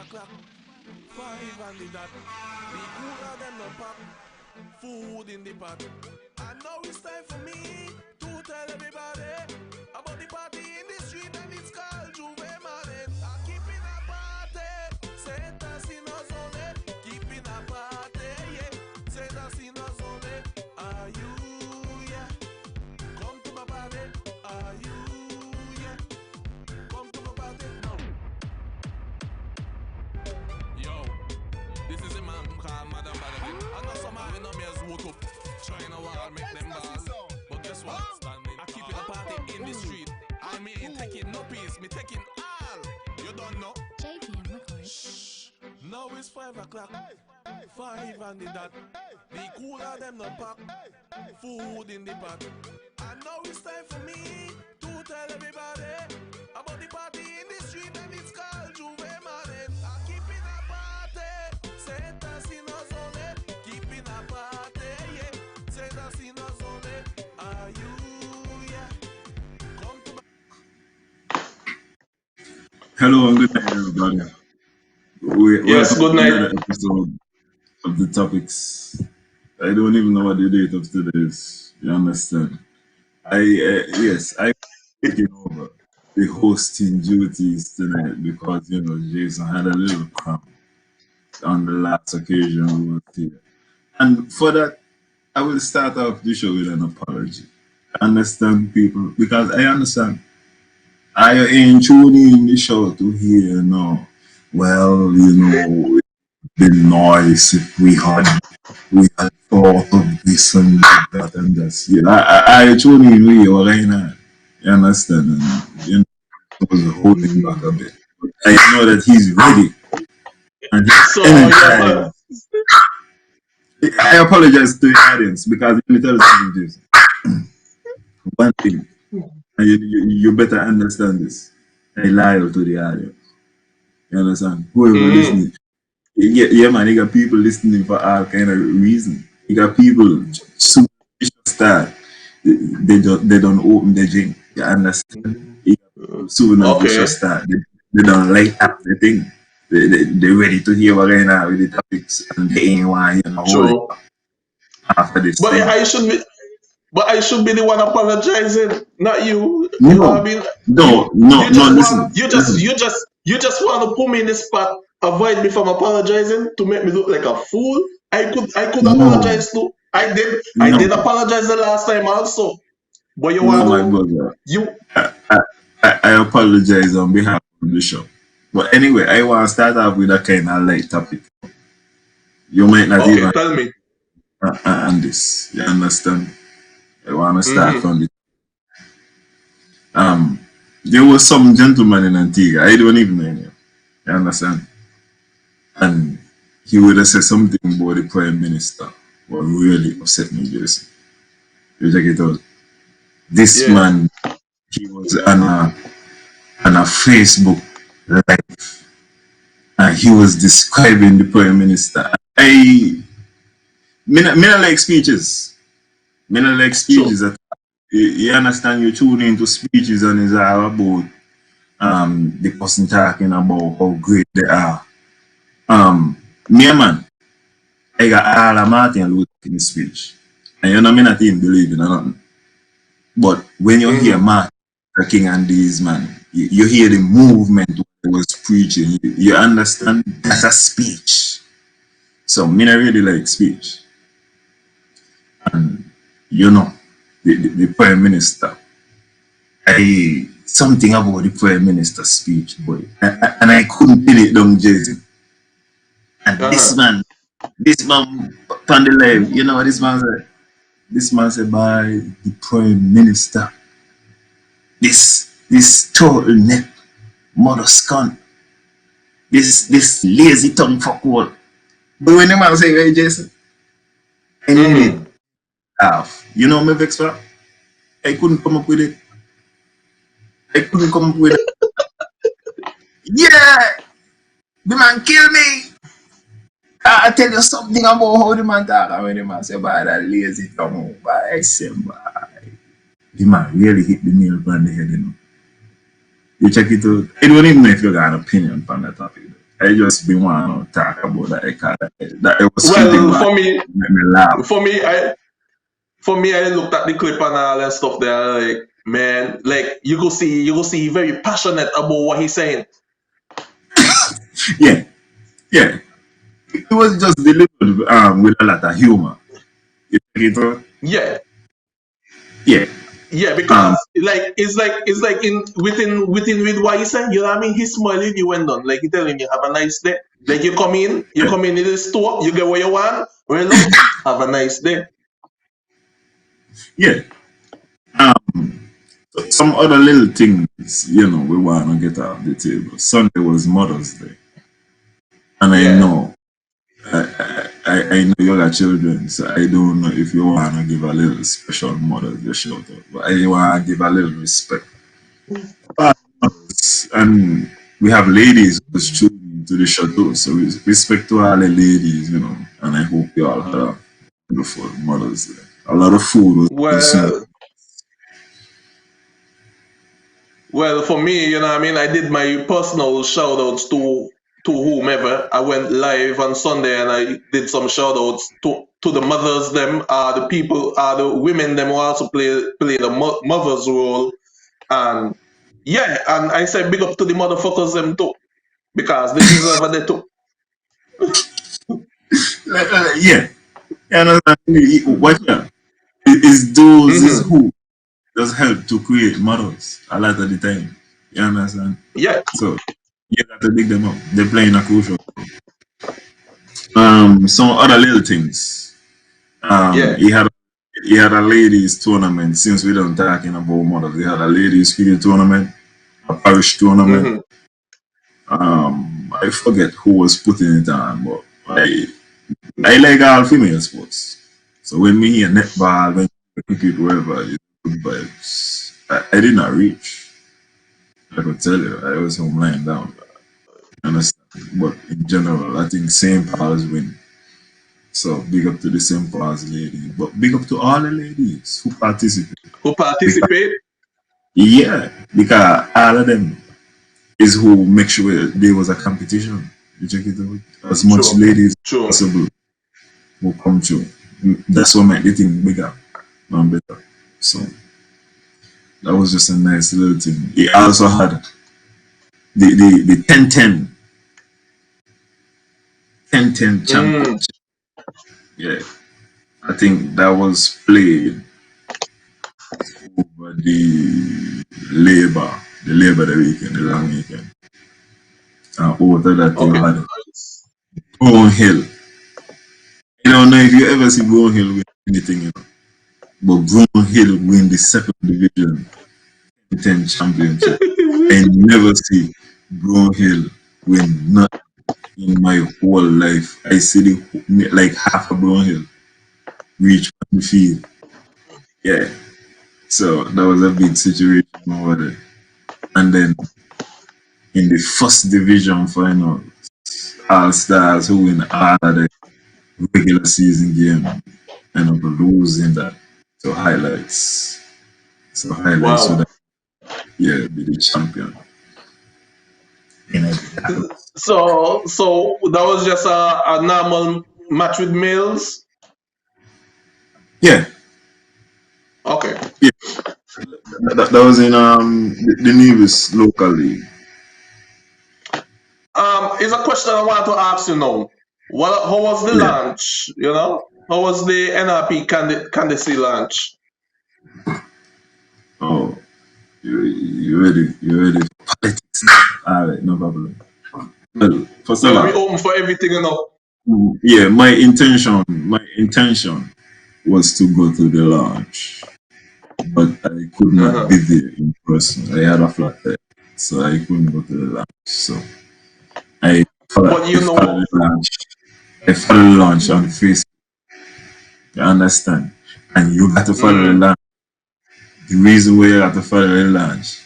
o'clock, 5 and the dot. The cooler than the pop, food in the pot. And now it's time for me to tell everybody about the party in the street, and it's called Juve Money. I'm keeping a party, Santa's in us only. Keeping a party, yeah, Santa's in us only. Are you, yeah? Come to my party, are you, yeah? Come to my party now. Yo, this is a man called Madam Badabit. I know some man in me as woke up trying to wall make them ball. But guess what? I keep it a party in the street. I mean taking no peace, me taking all. You don't know? JPM record. Shh. Now it's 5 o'clock. 5 and the dot. The cooler them no pop. Food in the pot. And now it's time for me to tell everybody about the party in the street, and it's called Juve Money. I'm keeping a party, Santa's in us only. Keeping a party, yeah, Santa's in us only. Are you, yeah? Come to my... Hello and good night, everybody. Yes, good night. Another episode of the Topics. I don't even know what the date of today is. You understand? I taking over the hosting duties tonight because Jason had a little cramp on the last occasion we were here, and for that I will start off the show with an apology. I understand people because I understand. I ain't tuning in the show to hear well, the noise if we had thought of this and that and that. Yeah, I tune in with you right now. You understand? And I was holding back a bit. But I know that he's ready. And anytime. I apologize to the audience because let me tell you something, Jason. One thing, and you better understand this. I lie to the audience. You understand? Whoever listening. Yeah, man, you got people listening for all kind of reason. You got people superstitious style. They don't open their drink. You understand? You got superstitious style. They don't like that the thing. They ready to hear what going on with the topics, and they ain't want True. after this. But thing. I should be the one apologizing, not you. No, You know what I mean? no. Listen. You just want to put me in the spot, avoid me from apologizing to make me look like a fool. I could apologize too. I did apologize the last time also. But you want my brother. you I apologize on behalf of the show. But anyway, I want to start off with a kind of light topic. You might not even tell me. on this. You understand? I want to start from this. There was some gentleman in Antigua. I don't even know him. You understand? And he would have said something about the Prime Minister. What really upset me, Jason. You check it out. This man, he was on a Facebook live, and he was describing the Prime Minister. I don't like speeches. I don't like speeches. Sure. You understand? You tune into speeches and it's all about the person talking about how great they are. Me man, I got all of Martin Luther King speech, and you know me not even believe in nothing. But when you hear Martin Luther King and these man, you hear the movement he was preaching. You understand? That's a speech. So me not really like speech, and the Prime Minister. Something about the Prime Minister speech, boy, and I couldn't pin it down, Jason. And this man on the live, you know what this man said? This man said, by the Prime Minister, this turtleneck, mother scunt, this lazy tongue fuckwall. But when the man say, hey, Jason, I need it half. You know me vex for? I couldn't come up with it. Yeah! The man kill me! I tell you something about how the man talk, and when the man say, by that lazy tongue, by I say, by. The man really hit the nail on the head, You check it out. I don't even know if you got an opinion on that topic. I just been want to talk about that because that it was Well, something for me, that made me laugh. For me, I looked at the clip and all that stuff there. Like, man, like you go see, very passionate about what he's saying. Yeah, yeah. It was just delivered with a lot of humor. Yeah, Yeah. yeah, because it's like in within with what he said. You know what I mean? He's smiling you when done. Like he telling you, have a nice day. Like you come in in the store, you get what you want. Well, look, have a nice day. Yeah. Some other little things, we want to get off the table. Sunday was Mother's Day. And I Yeah. know, I know you got children, so I don't know if you want to give a little special Mother's Day shout out, but I want to give a little respect. And we have ladies who's tuning to the show too, so respect to all the ladies, and I hope you all had a beautiful Mother's Day. A lot of food was consumed. Well, for me, you know what I mean? I did my personal shout outs to whomever. I went live on Sunday and I did some shout outs to the mothers, them, the people, the women, them who also play the mother's role. And yeah, and I said big up to the motherfuckers, them too, because they deserve it too. Yeah. What is those is who does help to create models a lot of the time. You understand? Yeah. So you got to dig them up. They're playing a crucial role. Some other little things. He had a ladies tournament. Since we don't talking about models, he had a ladies cricket tournament, a parish tournament. I forget who was putting it on, but I like all female sports. So when me hear netball, when cricket, wherever, it's good vibes. I did not reach. I could tell you, I was home lying down. Understand? But in general, I think St. Paul's win. So big up to the St. Paul's ladies, but big up to all the ladies who participate. Yeah, because all of them is who make sure there was a competition. You check it out. As much ladies as possible will come through. That's what made the thing bigger and better. So that was just a nice little thing. He also had the 10-10 championship. Yeah. I think that was played over the Labor Day weekend, the long weekend. And over that they had Brown Hill. I don't know if you ever see Brown Hill win anything, but Brown Hill win the second division 10 championship. I never see Brown Hill win nothing in my whole life. I see like half of Brown Hill reach the field. Yeah. So that was a big situation over there. And then in the first division final, All Stars who win all of the regular season game end up losing that to highlights. So highlights would be the champion. So that was just a normal match with males? Yeah. Okay. Yeah. That was in the Nevis local league. It's a question I want to ask you now. How was the launch? How was the NRP candidacy launch? Oh, you ready for politics? All right, no problem. Well, first of all, we open for everything, Yeah, my intention was to go to the launch, but I could not be there in person. I had a flat there, so I couldn't go to the launch. So I followed the launch. I followed the launch on Facebook. You understand? And you got to follow the launch. The reason why you have to follow the launch,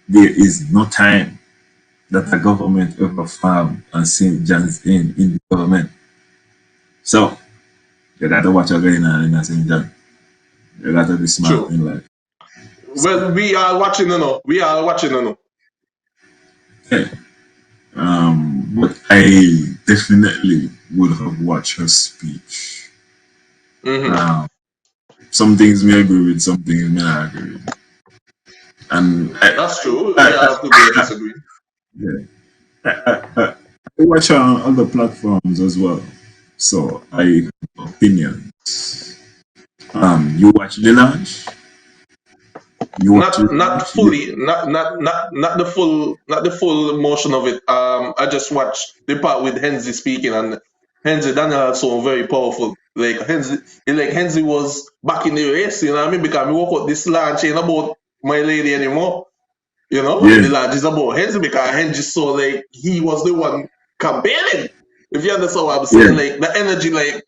there is no time that the government ever found and St. John's in the government. So you got to watch what's going on in St. John. You got to be smart in life. Well, we are watching, We are watching, Okay. But I definitely would have watched her speech. Some things may agree with, some things may not agree with. And that's true. We have to agree and disagree. I watch her on other platforms as well, so I have opinions. You watch the launch? Not fully, not the full motion of it. I just watched the part with Henzi speaking, and Henzi Daniel also very powerful. Like Henzi was back in the race, you know what I mean? Because we woke up this launch ain't about my lady anymore. You know, the launch is about Henzi because Henzi saw like he was the one campaigning. If you understand what I'm saying, like the energy, like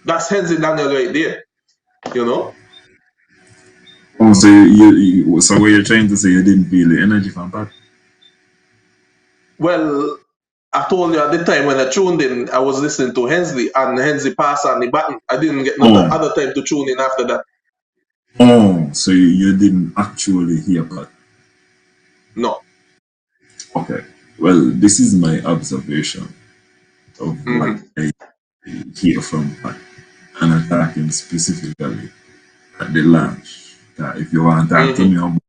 that's Henzi Daniel right there. You know. Oh, so so what you're trying to say, you didn't feel the energy from Pat? Well, I told you at the time when I tuned in, I was listening to Hensley, and Hensley passed on the button. I didn't get no other time to tune in after that. Oh, so you didn't actually hear Pat? No. Okay. Well, this is my observation of what I hear from Pat, and I'm talking specifically at the launch. If you want to talk to me about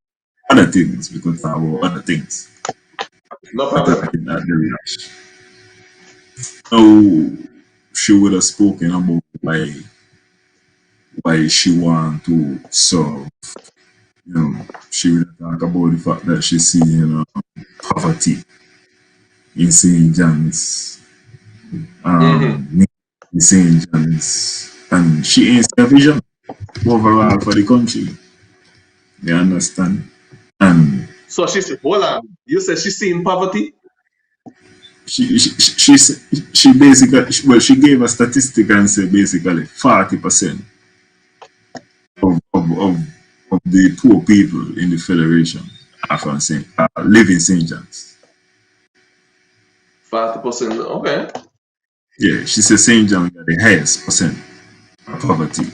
other things, we could talk about other things. No problem. At the launch. So she would have spoken about why she want to solve. You know, she would talk about the fact that she seeing poverty in St. John's, in St. John's, and she ain't a vision overall for the country. You understand? And so she said, hold on, you said she's seeing poverty? She basically, well, she gave a statistic and said basically 40% of the poor people in the Federation are from live in St. John's. 40%, okay. Yeah, she said St. John's got the highest percent of poverty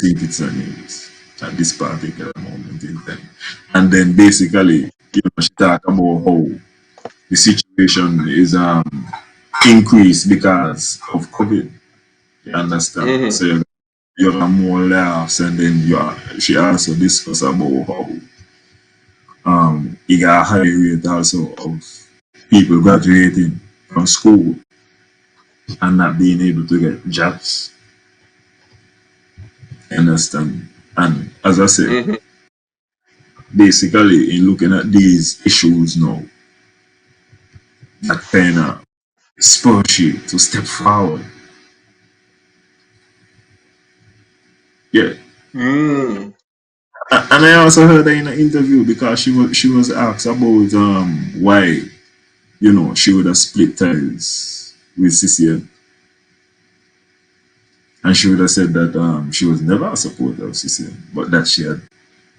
in Kitts and Nevis at this particular moment in time. And then basically, she talked about how the situation is increased because of COVID. You understand? So you have more layoffs, and then she also discussed about how you got a high rate also of people graduating from school and not being able to get jobs. You understand? And as I said, basically in looking at these issues now, that kind of spurs you to step forward. Yeah. And I also heard her in an interview because she was asked about why, she would have split ties with CCM. And she would have said that she was never a supporter of CCM, but that she had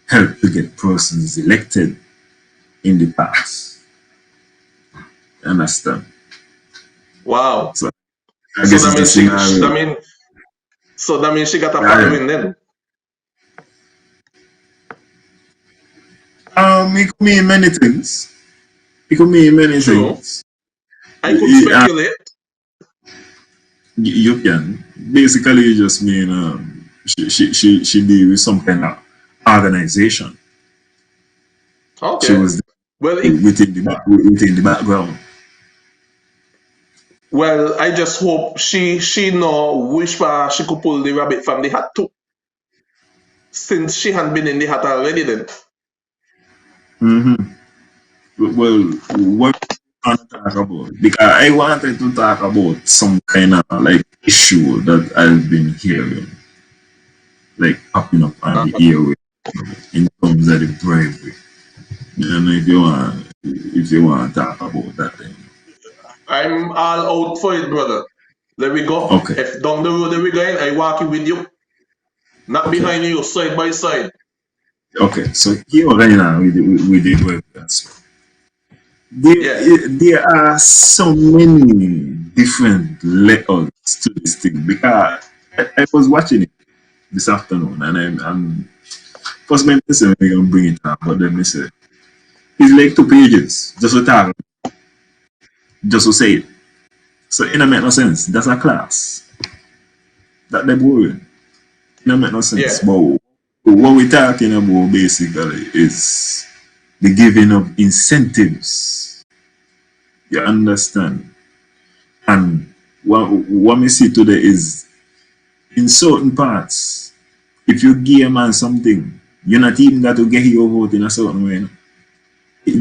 helped to get persons elected in the past. Understand? Wow. So I guess it's the scenario. That means she got a following then. It could mean many things. It could mean many things. I could speculate. You can. Basically, you just mean she deal with some kind of organization. Okay. She was within the background. Well, I just hope she know which part she could pull the rabbit from the hat too. Since she hadn't been in the hat already then. Well, what I want to talk about? Because I wanted to talk about some kind of like issue that I've been hearing, like popping up on the airway in terms of the bravery. And if you want to talk about that thing. I'm all out for it, brother. There we go. Okay. If down the road that we're going, I walk with you. Not behind you, side by side. Okay, so here right now with the webcast. There are so many different levels to this thing because I was watching it this afternoon and I'm first my say we're gonna bring it up, but then they say it's like 2 pages just to talk. just to say it. So it don't make no sense. That's a class. That they boring. It don't make no sense. Yeah. But what we're talking about basically is the giving of incentives. You understand? And what we see today is in certain parts, if you give a man something, you're not even got to get your vote in a certain way. No?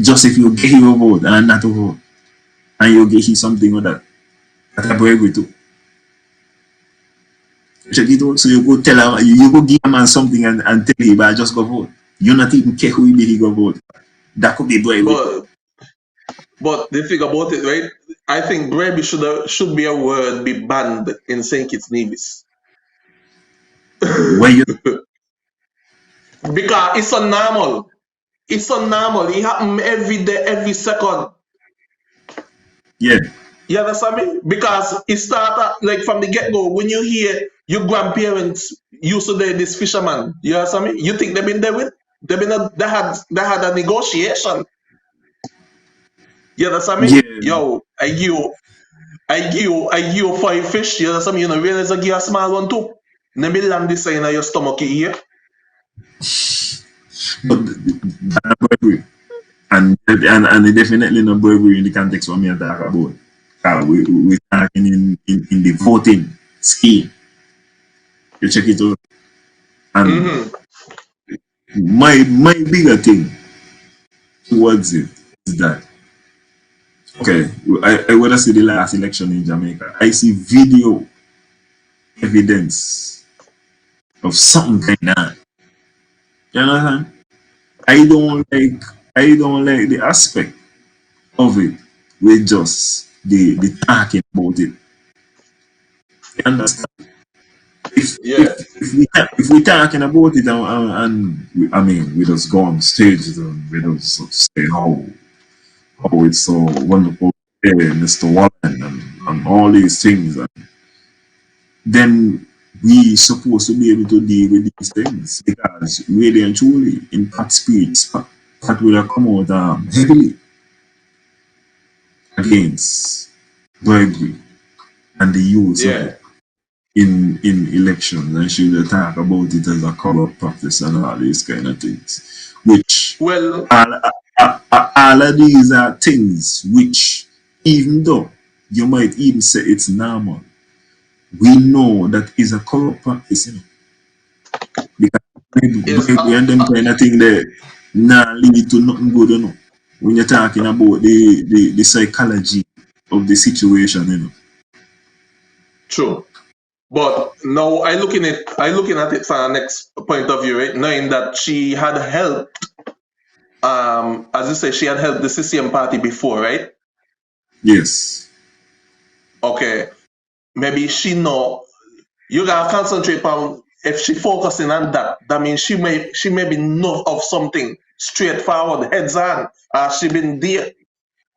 Just if you get your vote and not to vote, and you get something with that, that's a bribery too. Check it out. So you go tell him, you go give a man something and tell him, I just go vote. You not even care who he go vote. That could be bribery. But the thing about it, right? I think bribery should be a word be banned in St. Kitts Nevis. When you Because it's so normal. It's so normal. It happens every day, every second. yeah. You understand me? Because it started like from the get-go. When you hear your grandparents used to date this fisherman, you understand me? You think they've been there with? They had a negotiation. You understand me? Yeah. Yo, I give you 5 fish. You understand me? You know, realize I give a small one too. Let me land this in your stomach here. But that's bribery. And it definitely not bribery in the context what me and talk about. We're talking in the voting scheme. You check it out. And my bigger thing towards it is that okay, I would see the last election in Jamaica. I see video evidence of something kind of. You understand? I don't like the aspect of it with just the talking about it. You understand? If we talking about it and I mean we just go on stage and we just say how it's so wonderful, Mr. Warren and all these things, and then we supposed to be able to deal with these things because really and truly in that speech that will have come out heavily against bribery and the use of it in elections, and she will talk about it as a corrupt practice and all these kind of things, which all of these are things which, even though you might even say it's normal, we know that is a corrupt practice, you know. Because bribery and them kind of thing there now lead to nothing good, you know. When you're talking about the psychology of the situation, you know. True. But now I looking at it from the next point of view, right? Knowing that she had helped, as you say, she had helped the CCM party before, right? Yes. Okay. Maybe she know you gotta concentrate on if she focusing on that, that means she may be know of something straightforward, heads on. She been there.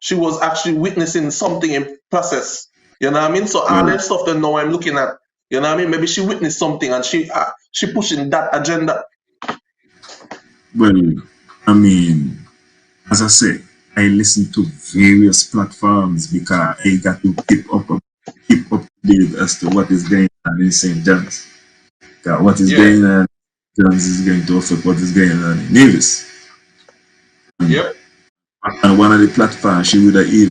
She was actually witnessing something in process. You know what I mean? So all that stuff that now I'm looking at, you know what I mean? Maybe she witnessed something and she pushing that agenda. Well, I mean, as I say, I listen to various platforms because I got to keep up to date as to what is going on in St. John's. What is going on in John's is going to affect what is going on in Nevis. Yep. And one of the platforms, she would have even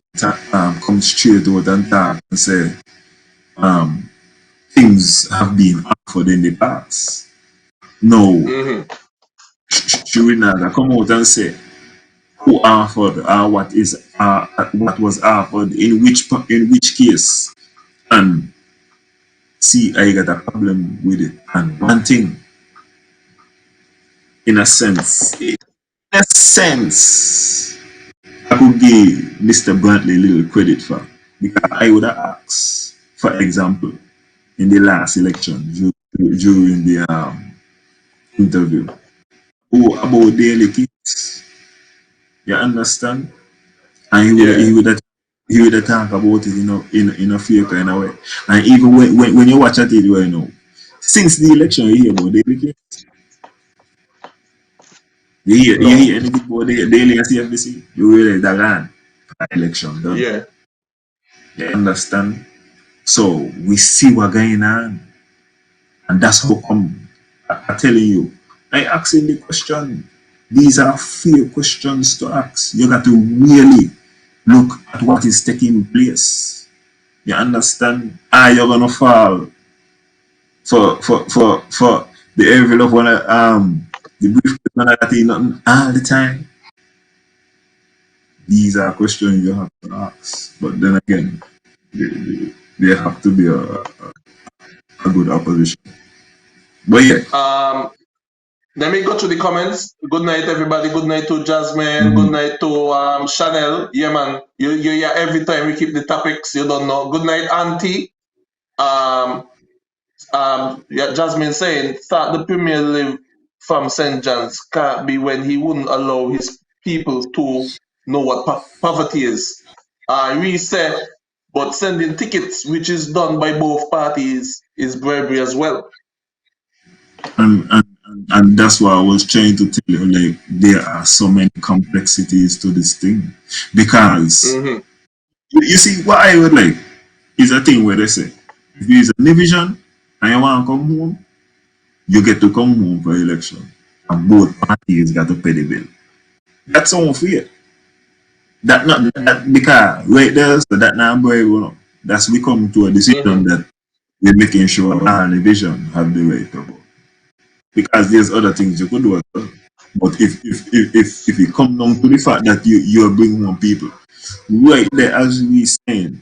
come straight out and talk and say, things have been offered in the past. No, she would not come out and say who offered what was offered in which case, and see I got a problem with it. And one thing, in a sense, I could give Mr. Brantley a little credit for, because I would have asked, for example, in the last election during the interview, about daily kids. You understand? And he would have talk about it, you know, in a fair kind of way. And even when you watch at it, you know, since the election, you hear about daily kids. You hear anything about daily CFBC, you realize that election done. Yeah. You understand? So we see what going on. And that's how come I'm telling you. I asking the question. These are fair questions to ask. You got to really look at what is taking place. You understand? Are you gonna fall for the evil of one the brief that ain't nothing all the time? These are questions you have to ask. But then again, there have to be a good opposition. But yeah. Let me go to the comments. Good night, everybody. Good night to Jasmine. Good night to Chanel. Yeah, man. You hear every time we keep the topics. You don't know. Good night, Auntie. Yeah, Jasmine saying start the Premier League from St. John's can't be when he wouldn't allow his people to know what poverty is. We said, but sending tickets, which is done by both parties, is bribery as well. And that's why I was trying to tell you, like, there are so many complexities to this thing. Because you see, what I would like is a thing where they say, if there is a division and you want to come home, you get to come home for election. And both parties got to pay the bill. That's unfair. That not that because right there, so that now boy, that's we come to a decision that we're making sure our division have the right to vote. Because there's other things you could do as well. But if you come down to the fact that you are bringing more people, right there as we saying,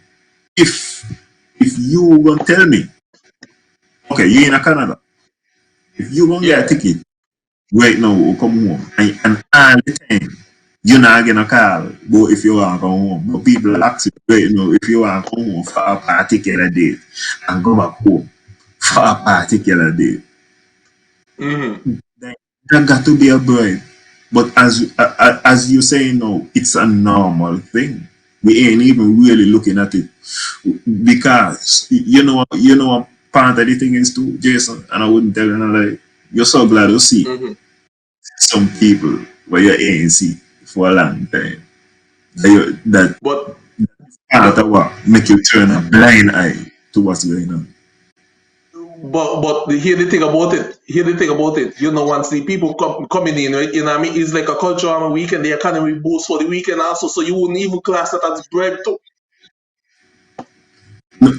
if you gonna tell me, okay, you're in Canada, if you gonna get a ticket right now or come home and all the time you're not gonna call, but if you want to come home, but people ask you right now if you want to come home for a particular date and go back home for a particular date. That got to be a bribe. But as you say now, it's a normal thing. We ain't even really looking at it because you know what part of the thing is too, Jason, and I wouldn't tell you like you're so glad to see some people where you ain't see for a long time. But part of what make you turn a blind eye to what's going on. But hear the thing about it. You know, once the people coming in, right? You know what I mean? It's like a culture on a weekend. The economy boost for the weekend also, so you wouldn't even class that as bribe too.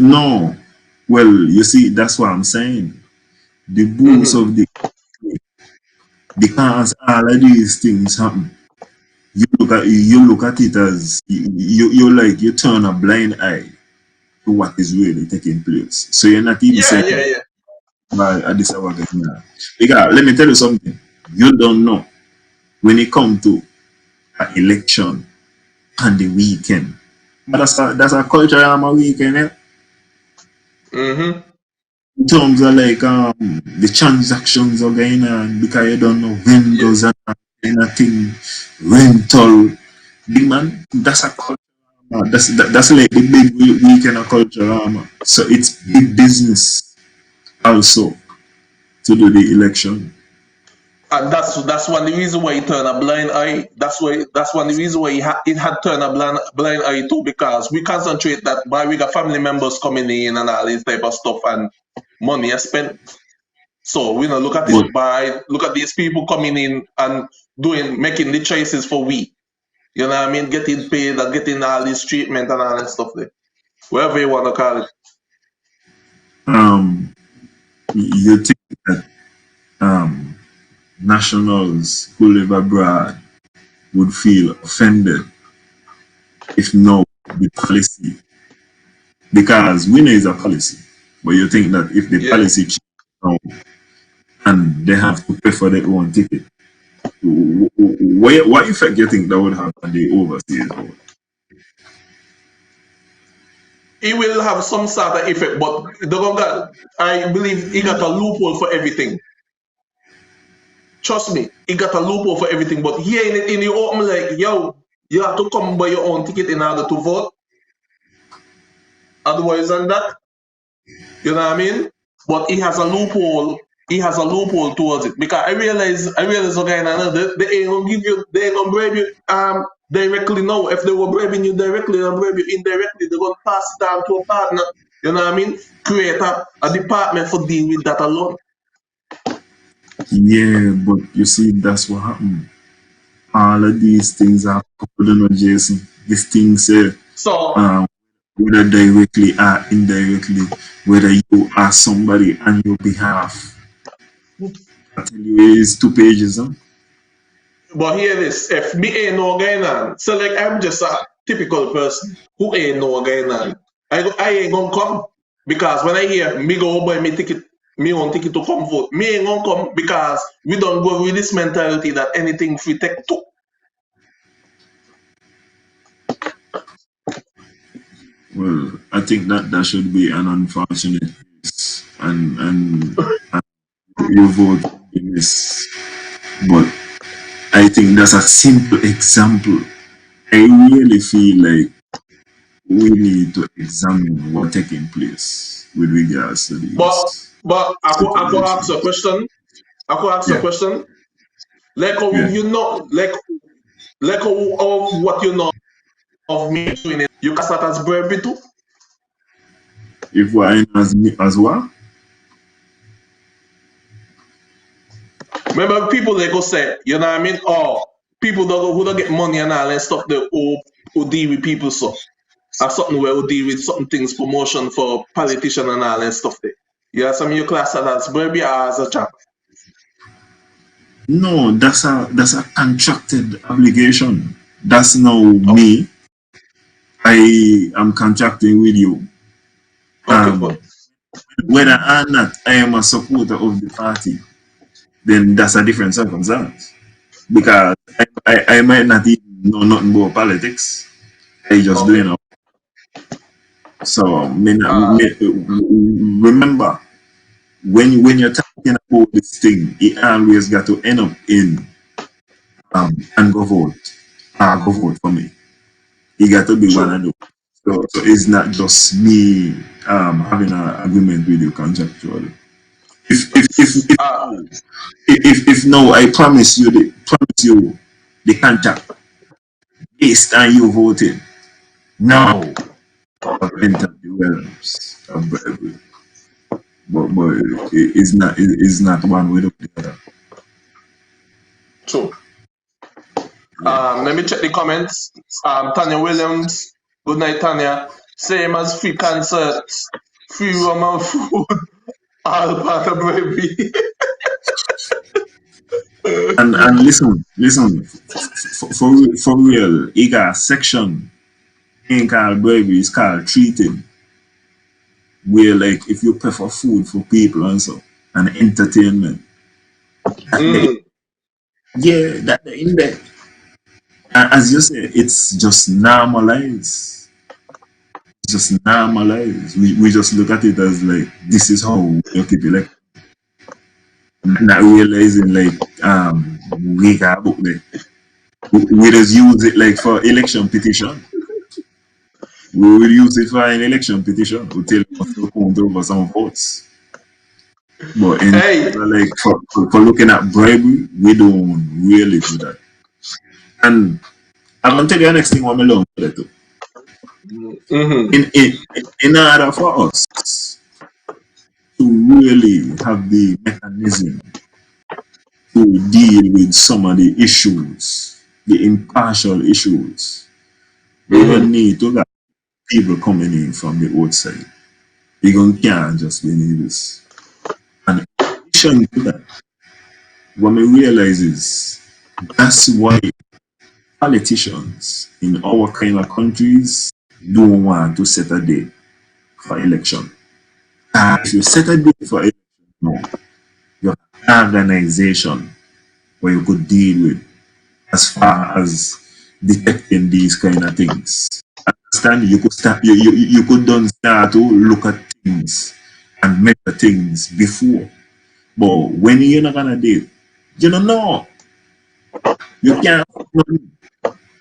No. Well, you see, that's what I'm saying. The boost of because all of these things happen. You look at it as you turn a blind eye to what is really taking place. So you're not even saying this because let me tell you something. You don't know when it comes to an election on the weekend. But that's a culture on a weekend, eh? In terms of like the transactions are going on because you don't know windows and anything, rental. Big man, that's a culture. That's like the big weekend of culture. So it's big business also to do the election. And that's one of the reason why he turned a blind eye. That's one of the reason why it had turned a blind eye too, because we concentrate that by we got family members coming in and all this type of stuff and money is spent. So we look at it look at these people coming in and making the choices for we. You know what I mean? Getting paid and getting all this treatment and all that stuff there. Whatever you want to call it. You think that nationals who live abroad would feel offended if no the policy, because winner is a policy, but you think that if the policy changes and they have to pay for their own ticket, what effect do you think that would have on the overseas vote? It will have some sort of effect, but I believe he got a loophole for everything. Trust me, he got a loophole for everything. But here in the open, like, yo, you have to come buy your own ticket in order to vote. Otherwise than that, you know what I mean? But he has a loophole. He has a loophole towards it because I realize okay, they ain't gonna give you, they ain't gonna bribe you directly now. If they were bribing you directly and bribe you indirectly, they're going to pass it down to a partner. You know what I mean? Create a department for dealing with that alone. Yeah, but you see, that's what happened. All of these things are coupled on Jason. These things, whether directly or indirectly, whether you are somebody on your behalf. I tell you, it's 2 pages, huh? But hear this, if me ain't no going on, so like I'm just a typical person who ain't no going on. I ain't gonna come because when I hear me go buy me ticket, me own ticket to come vote, me ain't gonna come because we don't go with this mentality that anything free take two. Well, I think that should be an unfortunate case, and you vote in this. But I think that's a simple example. I really feel like we need to examine what's taking place with regards to these. But I could ask a question. I could ask a question. Like how you know, like how of what you know of me doing it, you can start as brave too. If we're in as well? Remember people they go say, you know what I mean? Oh, people who don't get money and all that stuff, they who deal with people so. Or something where we deal with certain things, promotion for politician and all that stuff there. You have some of your class as brave as a chap. No, that's a contracted obligation. That's now me. I am contracting with you. Whether or not I am a supporter of the party, then that's a different circumstance. Because I might not even know nothing about politics. I just doing it. So remember, when you're talking about this thing, it always got to end up in and go vote. Go vote for me. It got to be one of those. So it's not just me having an agreement with you contractually. If no, I promise you the contract based on you voting. No, I've entered the realms of bribery. But it's not one without the other. True. Let me check the comments. Tanya Williams, good night, Tanya. Same as free concerts, free rum and food, all part of bravery. and listen, for real, he got a section ain't called bravery, it's called treating. Where like if you prefer food for people and so and entertainment. Yeah, that in there. And as you say, it's just normalized. It's just normalized. We just look at it as like this is how you keep it like not realizing like we got book there. We just use it like for election petition. We will use it for an election petition to tell us to count over some votes. But like for looking at bribery, we don't really do that. And I'm gonna tell you the next thing what I learned for that too. In order for us to really have the mechanism to deal with some of the issues, the impartial issues, we will need to get people coming in from the outside. You can't just be this. And in addition to that, what we realize is that's why politicians in our kind of countries don't want to set a date for election. If you set a date for election, no, you have an organization where you could deal with as far as detecting these kind of things. Understand? You could start. You could don't start to look at things and measure things before. But when you're not gonna do it, you don't know. You can't.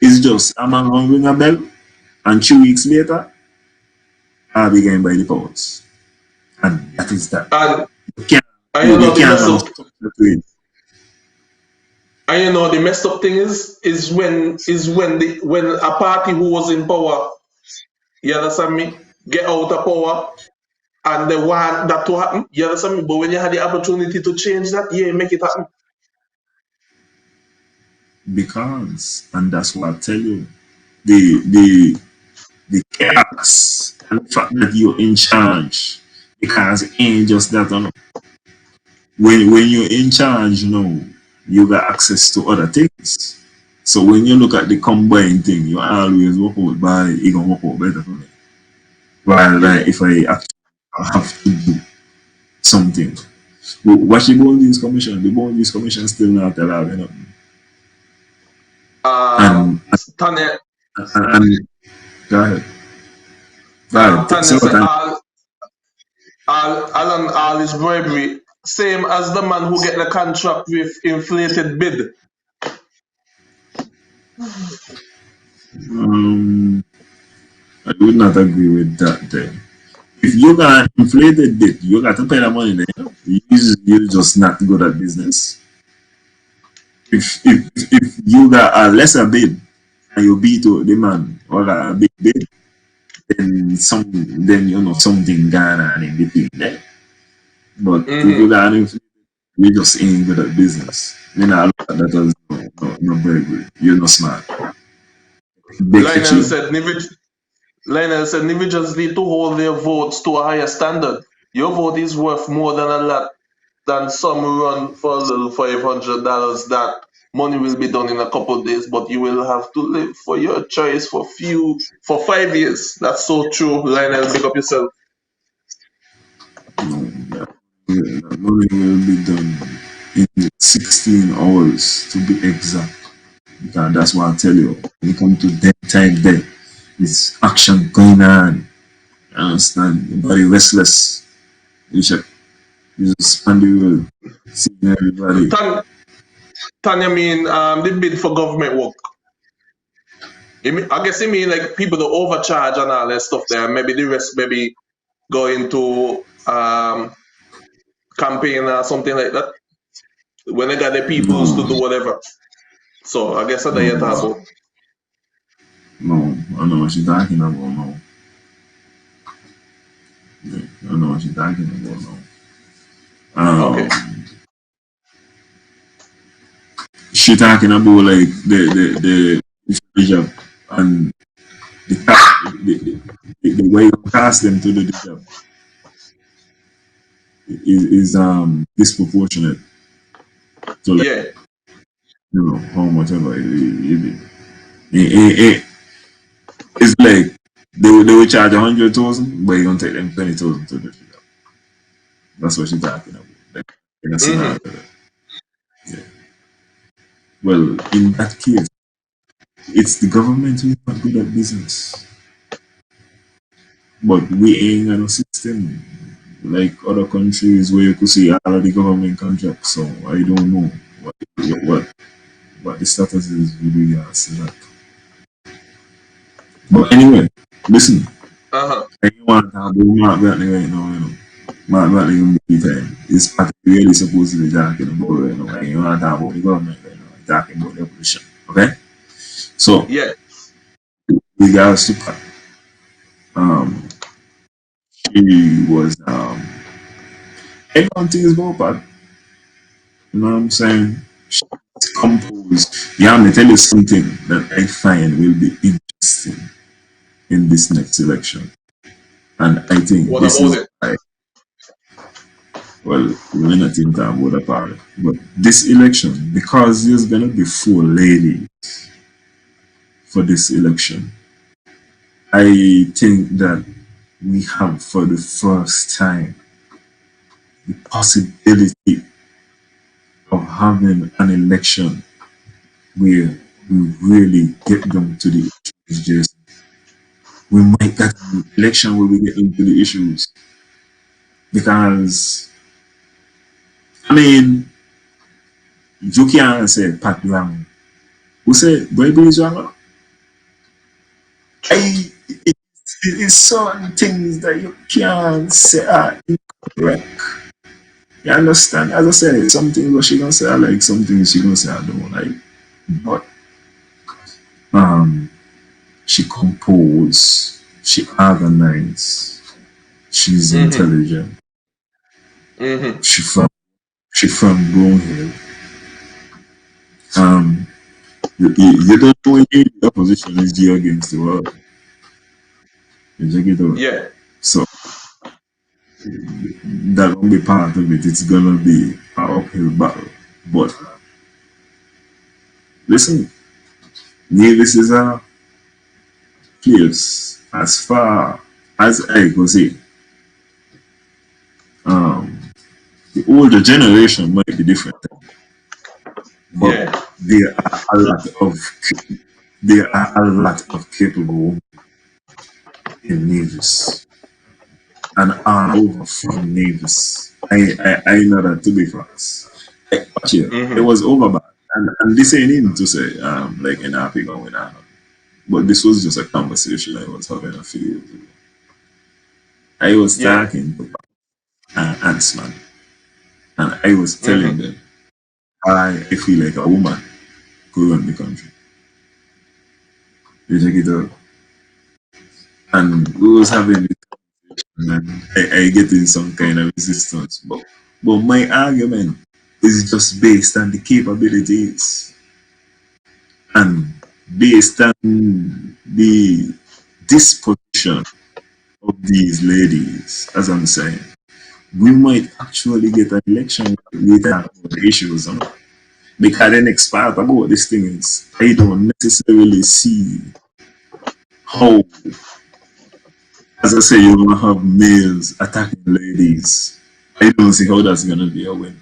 It's just a man gonna ring a bell, and 2 weeks later, I'll be getting by the powers, and that is that. And you can't. And you know the messed up thing is when a party who was in power, you understand me, get out of power and they want that to happen, you understand me? But when you had the opportunity to change that, yeah, make it happen. Because, and that's what I tell you, the chaos and the fact that you're in charge, because it ain't just that, you know. When you're in charge, you know, you got access to other things. So when you look at the combined thing, you always work out by it gonna work out better for me. Rather than if I actually have to do something. But what the Boundaries Commission? The Boundaries Commission still not allowing nothing. And, Tanya, and go ahead. Tanya said all his bribery, same as the man who get the contract with inflated bid. I would not agree with that then. If you got inflated bid, you got to pay the money there. You're just not good at business. If you got a lesser bid and you beat the man or a big bid, then you know something going on in between there. But if you got inflated, you just ain't good at business. You know, I look at that as no very good. You're not smart. Lionel said Nivi just need to hold their votes to a higher standard. Your vote is worth more than a lot than some run for a little $500 that money will be done in a couple of days, but you will have to live for your choice for 5 years. That's so true. Lionel, pick up yourself. Money will be done in 16 hours to be exact. Because that's what I tell you. When you come to that time there, it's action going on. You understand? Your body restless. You just spend the world, seeing everybody. Tanya mean the bid for government work. I guess it mean like people to overcharge and all that stuff there. Maybe the rest maybe go into campaign or something like that. When they got the people to do whatever. So I guess that's what you're talking about. No, I know what you're talking about now. Yeah, I know what you're talking about now. Okay. She talking about like the job and the way you cast them to do the job is disproportionate. So like, yeah. You know how much ever it's like they will charge 100,000, but you don't take them 20,000 to do the job. That's what she's talking about. Like, in a scenario. Yeah. Well, in that case, it's the government who's not good at business. But we ain't got no system like other countries where you could see all of the government contracts. So I don't know what the status is with regards to that. But anyway, listen. I want to talk about Mark Bradley right now, you know. Mark Bradley in the time is really supposed to be talking about right now. I want to talk about the government right now. I'm talking about the opposition. Okay? So we got super. She was everyone thinks about Pat. You know what I'm saying? She's composed. Yeah, I'm gonna tell you something that I find will be interesting in this next election. And I think this is why, well, we're not in time about the party. But this election, because there's gonna be 4 ladies for this election, I think that we have for the first time the possibility of having an election where we really get them to the issues. We might get an election where we get into the issues. Because, I mean, you can't say Pat wrong. Who said Bible is wrong? It is certain things that you can't say are incorrect. You understand? As I said, some things what she gonna say I like, some things she gonna say I don't like. But um, she compose, she organize, she's intelligent. She from Brownhill. You don't know when the opposition is you against the world. You check it out. Yeah. So that won't be part of it. It's gonna be an uphill battle. But listen, Nevis is a place as far as I go see. Um, the older generation might be different, but Yeah. there are a lot of capable women in Nevis and are over from Nevis. I know that to be facts. But yeah, it was over bad. And this ain't even to say like in happy going on. But this was just a conversation I was having a few years ago. I was talking to Antsman and I was telling them I feel like a woman could run the country. You check it out. And we was having this and I getting some kind of resistance. But my argument is just based on the capabilities and based on the disposition of these ladies, as I'm saying. We might actually get an election later on the issues. Because the next part about this thing is I don't necessarily see how, as I say, you're gonna have males attacking ladies. I don't see how that's gonna be a win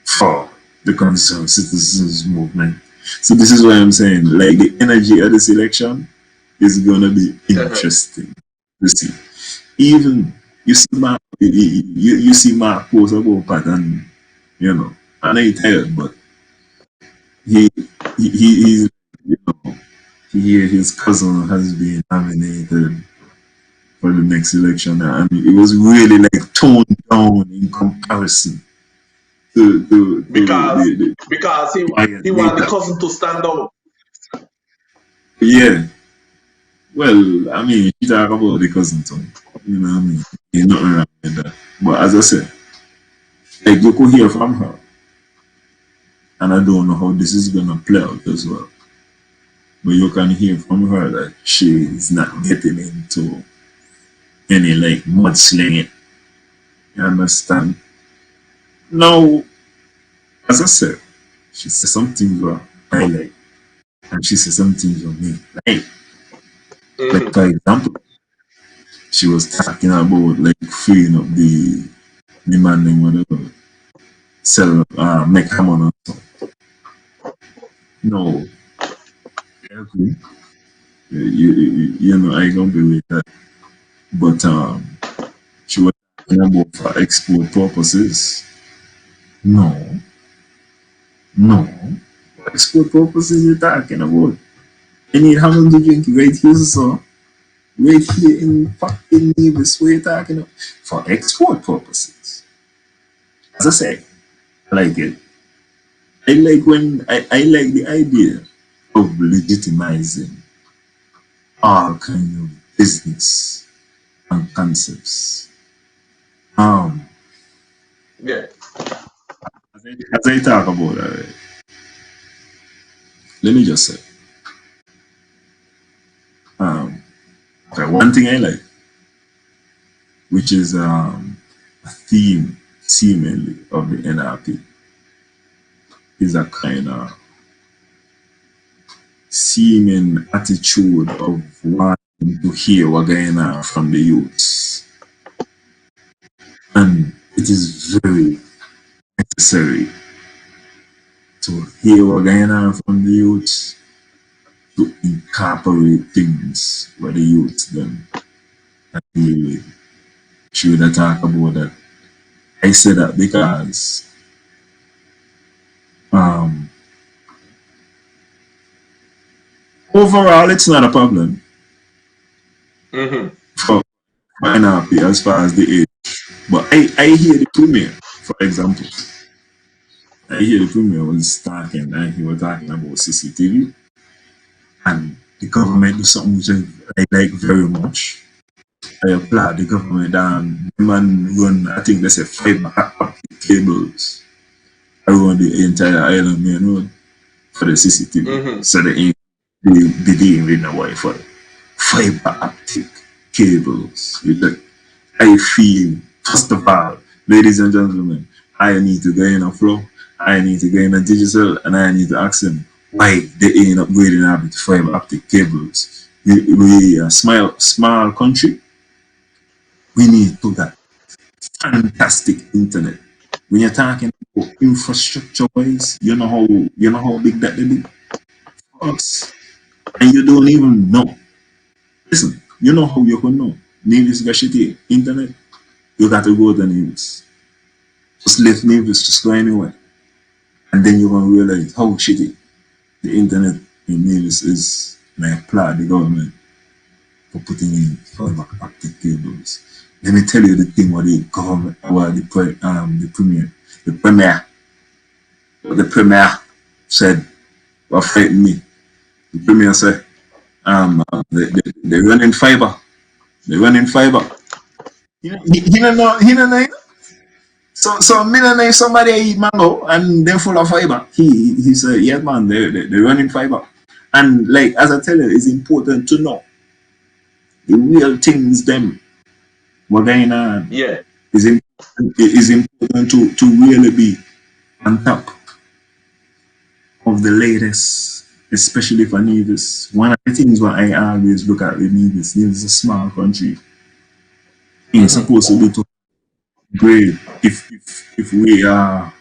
for the concerned citizens movement. So this is why I'm saying, like, the energy of this election is gonna be interesting to see. Even you see you see Mark post about Pat and you know, I know he's tired, but he's you know his cousin has been nominated for the next election and it was really like toned down in comparison to because he want the cousin to stand up. Yeah. Well, I mean, you talk about the cousin too. You know what I mean? There's nothing wrong with that. But as I said, like you could hear from her. And I don't know how this is gonna play out as well. But you can hear from her that she is not getting into any like mudslinging. You understand? Now, as I said, she said some things were I like, and she said some things were me like. Like for example, she was talking about like freeing up the man named whatever sell make hammer and stuff. No, I agree. You know I don't believe that. But she was talking about for export purposes. No, no. Export purposes you're talking about. I need Hammond to drink right here, so right here in fucking Nevis, what you talking about? For export purposes. As I say, I like it. I like when I like the idea of legitimizing all kind of business and concepts. Yeah. As I talk about that, right, let me just say, okay, one thing I like, which is a theme seemingly of the NRP, is a kind of seeming attitude of wanting to hear what's going on from the youths. And it is very necessary to hear what's going on from the youths, to incorporate things where the youths them are deal with. Should I talk about that? I say that because overall it's not a problem for NRP as far as the age. But I hear the premier, for example. I hear the premier was talking and he was talking about CCTV and the government do something which I like very much. I applaud the government and the man run, I think they say fiber optic cables around the entire island, you know, for the CCTV. So they ain't be dealing with no Wi-Fi. Fiber optic cables. I feel, first of all, ladies and gentlemen, I need to go in a flow, I need to go in a digital, and I need to ask them why they ain't upgrading our fiber optic cables. We a small country, we need to get fantastic internet. When you're talking about infrastructure wise, you know how big that they be. Us. And you don't even know. Listen, you know how you can know. News got shitty internet, you got to go to the news. Just let news just go anywhere. And then you're gonna realize how shitty the internet in news is. And I applaud the government for putting in fiber optic cables. Let me tell you the thing what the government, what the premier said, what frightened me. The premier said, they running fiber. They running fiber. He don't know. So me don't know if somebody eat mango and they're full of fiber. He said, yeah man, they're running fiber. And like as I tell you, it's important to know the real things them what going on. Yeah. It's important to really be on top of the latest, especially for Nevis. One of the things what I always look at with Nevis is a small country. It's supposed to be to grade if we are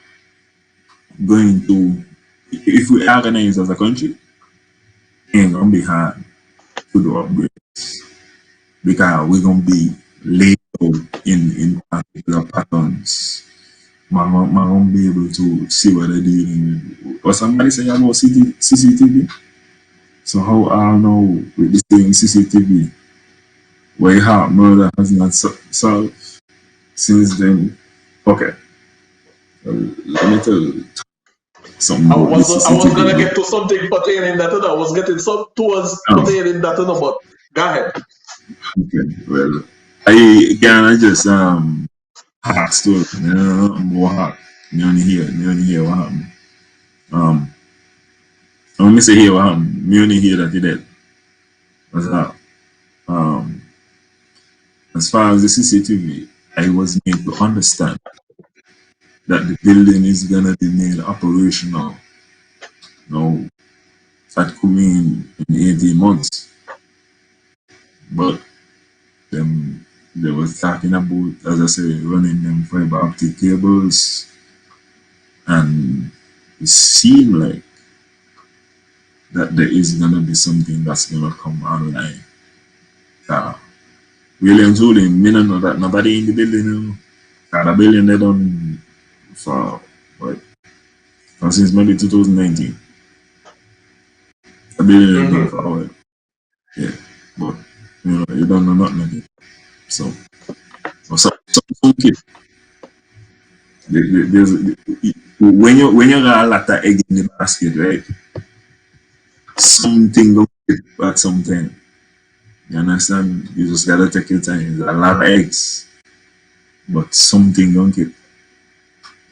going to, if we organize as a country, it ain't gonna be hard to do upgrades because we're gonna be laid out in particular patterns. Man won't be able to see what they're dealing with. Or somebody say about CCTV. So how I know with this thing CCTV, where heart murder has not solved since then. Okay. Let me tell you something I about was this gonna get to something pertaining that, I was getting towards pertaining that, but go ahead. Okay, well, I can just hot story, you know, more hot. You only hear what happened. Let me say here what happened. Me only hear that he dead. What's that? As far as the CCTV, I was made to understand that the building is gonna be made operational. No, that could mean in 18 months. But they was talking about, as I say, running them fiber optic cables, and it seemed like that there is gonna be something that's gonna come online. Williams Holding, me don't know that nobody in the building, you know. The building they done for what? Since maybe 2019. The building they done for what? Yeah, but you know, you don't know nothing of it. So, or some kid. When you got a lot of egg in the basket, right? Something go at some time. You understand? You just gotta take your time. There's a lot of eggs, but something don't get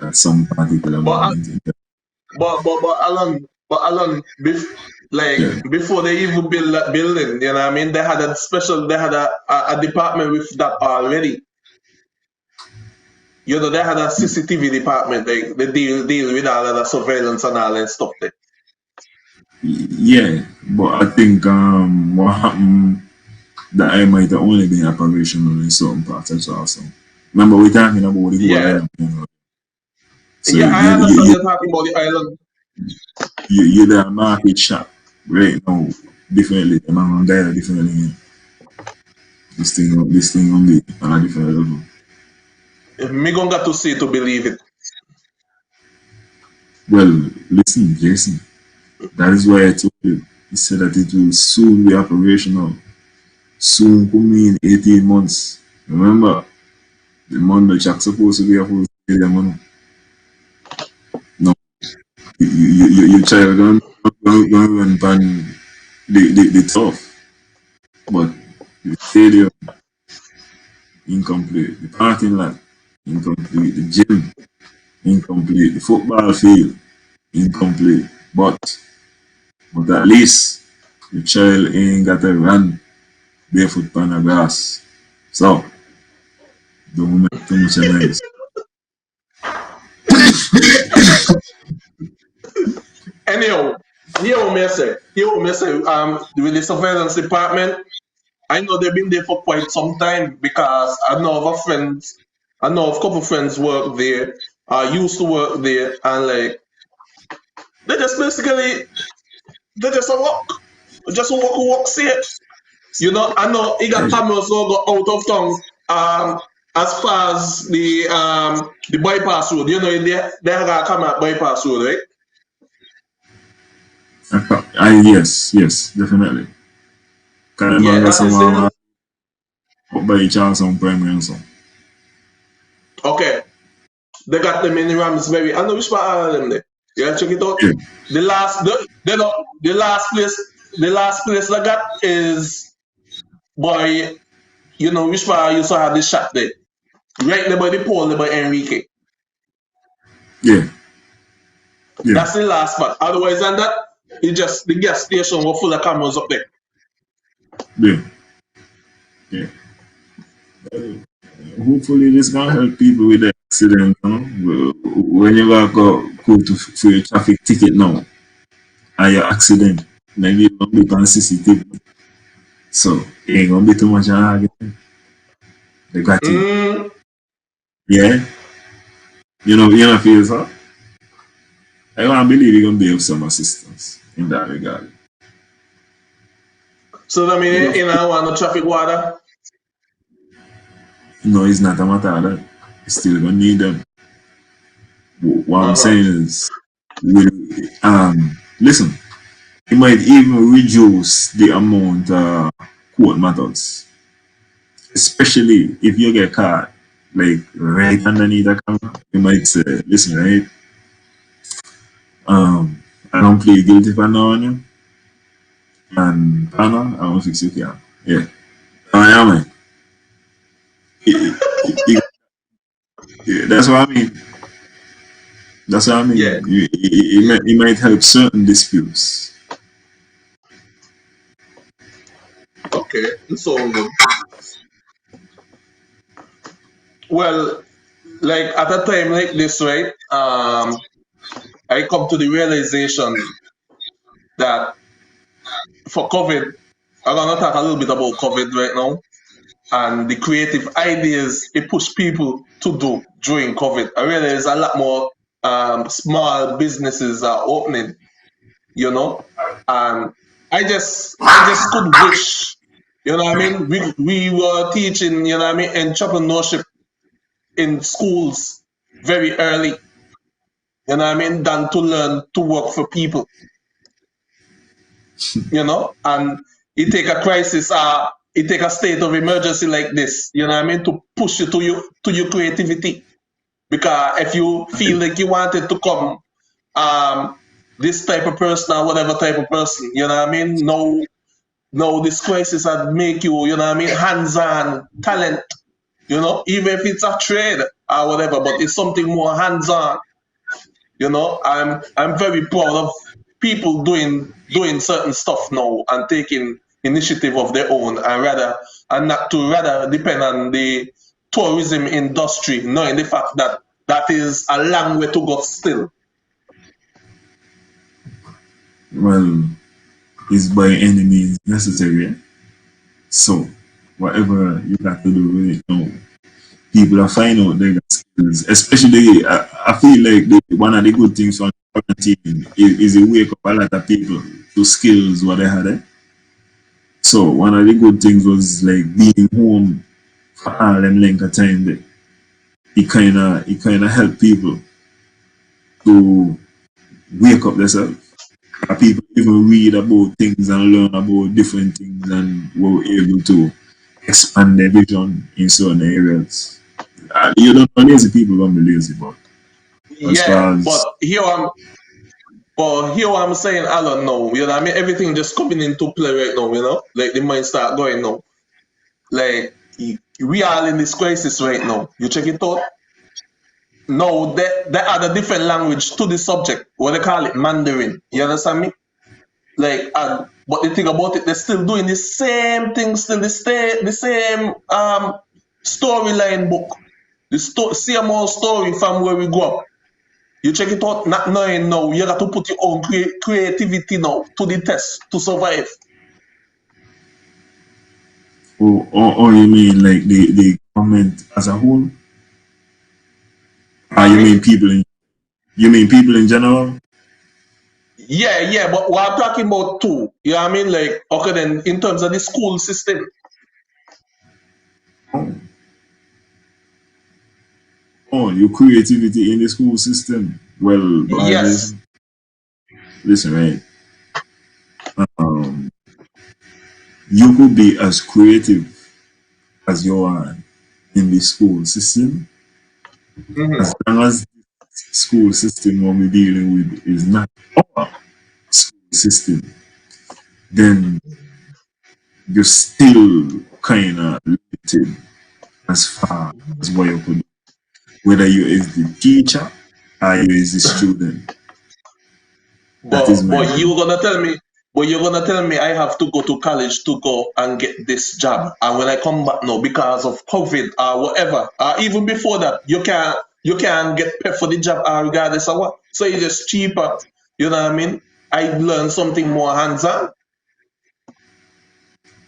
at some particular moment. But Alan, before they even build that building, you know what I mean? They had a department with that already. You know, they had a CCTV department. They deal with all of the surveillance and all that stuff there. Yeah, but I think what happened that I might have only been operational in certain parts as well. So remember we're talking about the whole island, you know. So I understand you're talking about the island. You're the market shop right now, differently. The man guy differently. This thing on be on a different level. Me gonna got to see to believe it. Well, listen, Jason. That is why I told you. He said that it will soon be operational. Soon could mean 18 months. Remember? The Monday Jack supposed to be a full stadium, man. No, your child going run pan the tough, but the stadium incomplete, the parking lot incomplete, the gym incomplete, the football field incomplete. But at least the child ain't got to run barefoot on the grass. So don't make too much noise. Anyhow, hear what me say. With the surveillance department, I know they've been there for quite some time because I know of friends, I know of a couple friends work there, used to work there, and like they just basically they just a walk see it. You know, I know he got cameras who go out of town as far as the bypass road. You know, they have a camera at bypass road, right? Yes, definitely. Yeah, that is it. Up by Charleston Primary and so. Okay. They got them in Ramsbury. I know which part of them there. Yeah, check it out. Yeah. The last place I got is by, you know, which part I used to have the shop there. Right there by the pole there by Enrique. Yeah. That's the last spot. Otherwise than that, it's just the gas station was full of cameras up there. Yeah. Hopefully this gonna help people with the accident, you know? When you go for your traffic ticket now and your accident, maybe you don't be on CCTV. So it ain't gonna be too much argument. They got you. Yeah. You know feel so? I don't believe you're gonna be of some assistance in that regard. So that means you know want no traffic water? No, it's not a matter of that. You still gonna need them. What I'm saying is, listen, it might even reduce the amount of court matters, especially if you get caught like right underneath the camera. You might say, listen, right, I don't plead guilty for now on you, and panel, I won't fix your car. Yeah, I am. That's what I mean. That's what I mean. Yeah. It might help certain disputes. Okay, so well, like at a time like this, right? I come to the realization that for COVID, I'm gonna talk a little bit about COVID right now and the creative ideas it pushed people to do during COVID. I realize a lot more small businesses are opening, you know, and I just could wish, you know what I mean? We were teaching, you know what I mean, entrepreneurship in schools very early, you know what I mean, than to learn to work for people, you know, and it take a crisis, it take a state of emergency like this, you know what I mean, to push you to your creativity. Because if you feel like you wanted to come this type of person or whatever type of person, you know what I mean? No, this crisis had make you, you know what I mean, hands-on talent, you know, even if it's a trade or whatever, but it's something more hands-on. You know, I'm very proud of people doing certain stuff now and taking initiative of their own and not to rather depend on the tourism industry, knowing the fact that that is a long way to go still. Well, it's by any means necessary. So whatever you got to do with it now, people are finding out their skills. Especially, I feel like one of the good things from quarantine is it wake up a lot of people to skills what they had. So one of the good things was like being home for all them length of time there. It kinda helped people to wake up themselves. People even read about things and learn about different things and were able to expand their vision in certain areas. You don't know lazy people gonna be lazy, but as Yeah, far as but here I'm saying, I don't know. You know what I mean? Everything just coming into play right now, you know? Like the mind start going now. Like we are in this crisis right now. You check it out. No, they add a different language to the subject. What they call it Mandarin. You understand me? Like, but the thing about it, they're still doing the same thing, still the same storyline book, same old story from where we grew up. You check it out, not knowing now. You got to put your own creativity now to the test to survive. or you mean like the government as a whole? You mean people in general? Yeah, but what I'm talking about too, you know what I mean? Like, okay, then in terms of the school system. Oh, oh, your creativity in the school system. Well, but Yes. listen, right? Um, you could be as creative as you are in the school system, Mm-hmm. as long as the school system what we're dealing with is not our school system, then you're still kind of limited as far as what you could do, whether you is the teacher or you is the student. That is my But opinion. you're gonna tell me I have to go to college to go and get this job. And when I come back now, because of COVID or whatever, even before that, you can't get paid for the job regardless of what. So it's just cheaper. You know what I mean? I learned something more hands-on.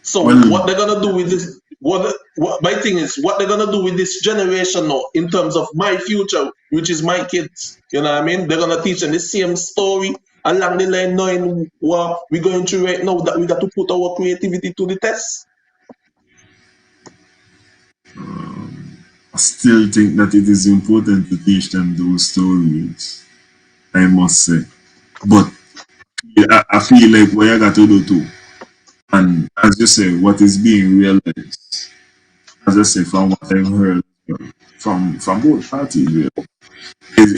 So Well, what they're gonna do with this? What my thing is, what they're gonna do with this generation now, in terms of my future, which is my kids. You know what I mean? They're gonna teach them the same story along the line, knowing what we're going through right now. That we got to put our creativity to the test. I still think that it is important to teach them those stories, I must say. But I feel like what I got to do too, and as you say, what is being realized, as I say, from what I've heard from both parties, really, is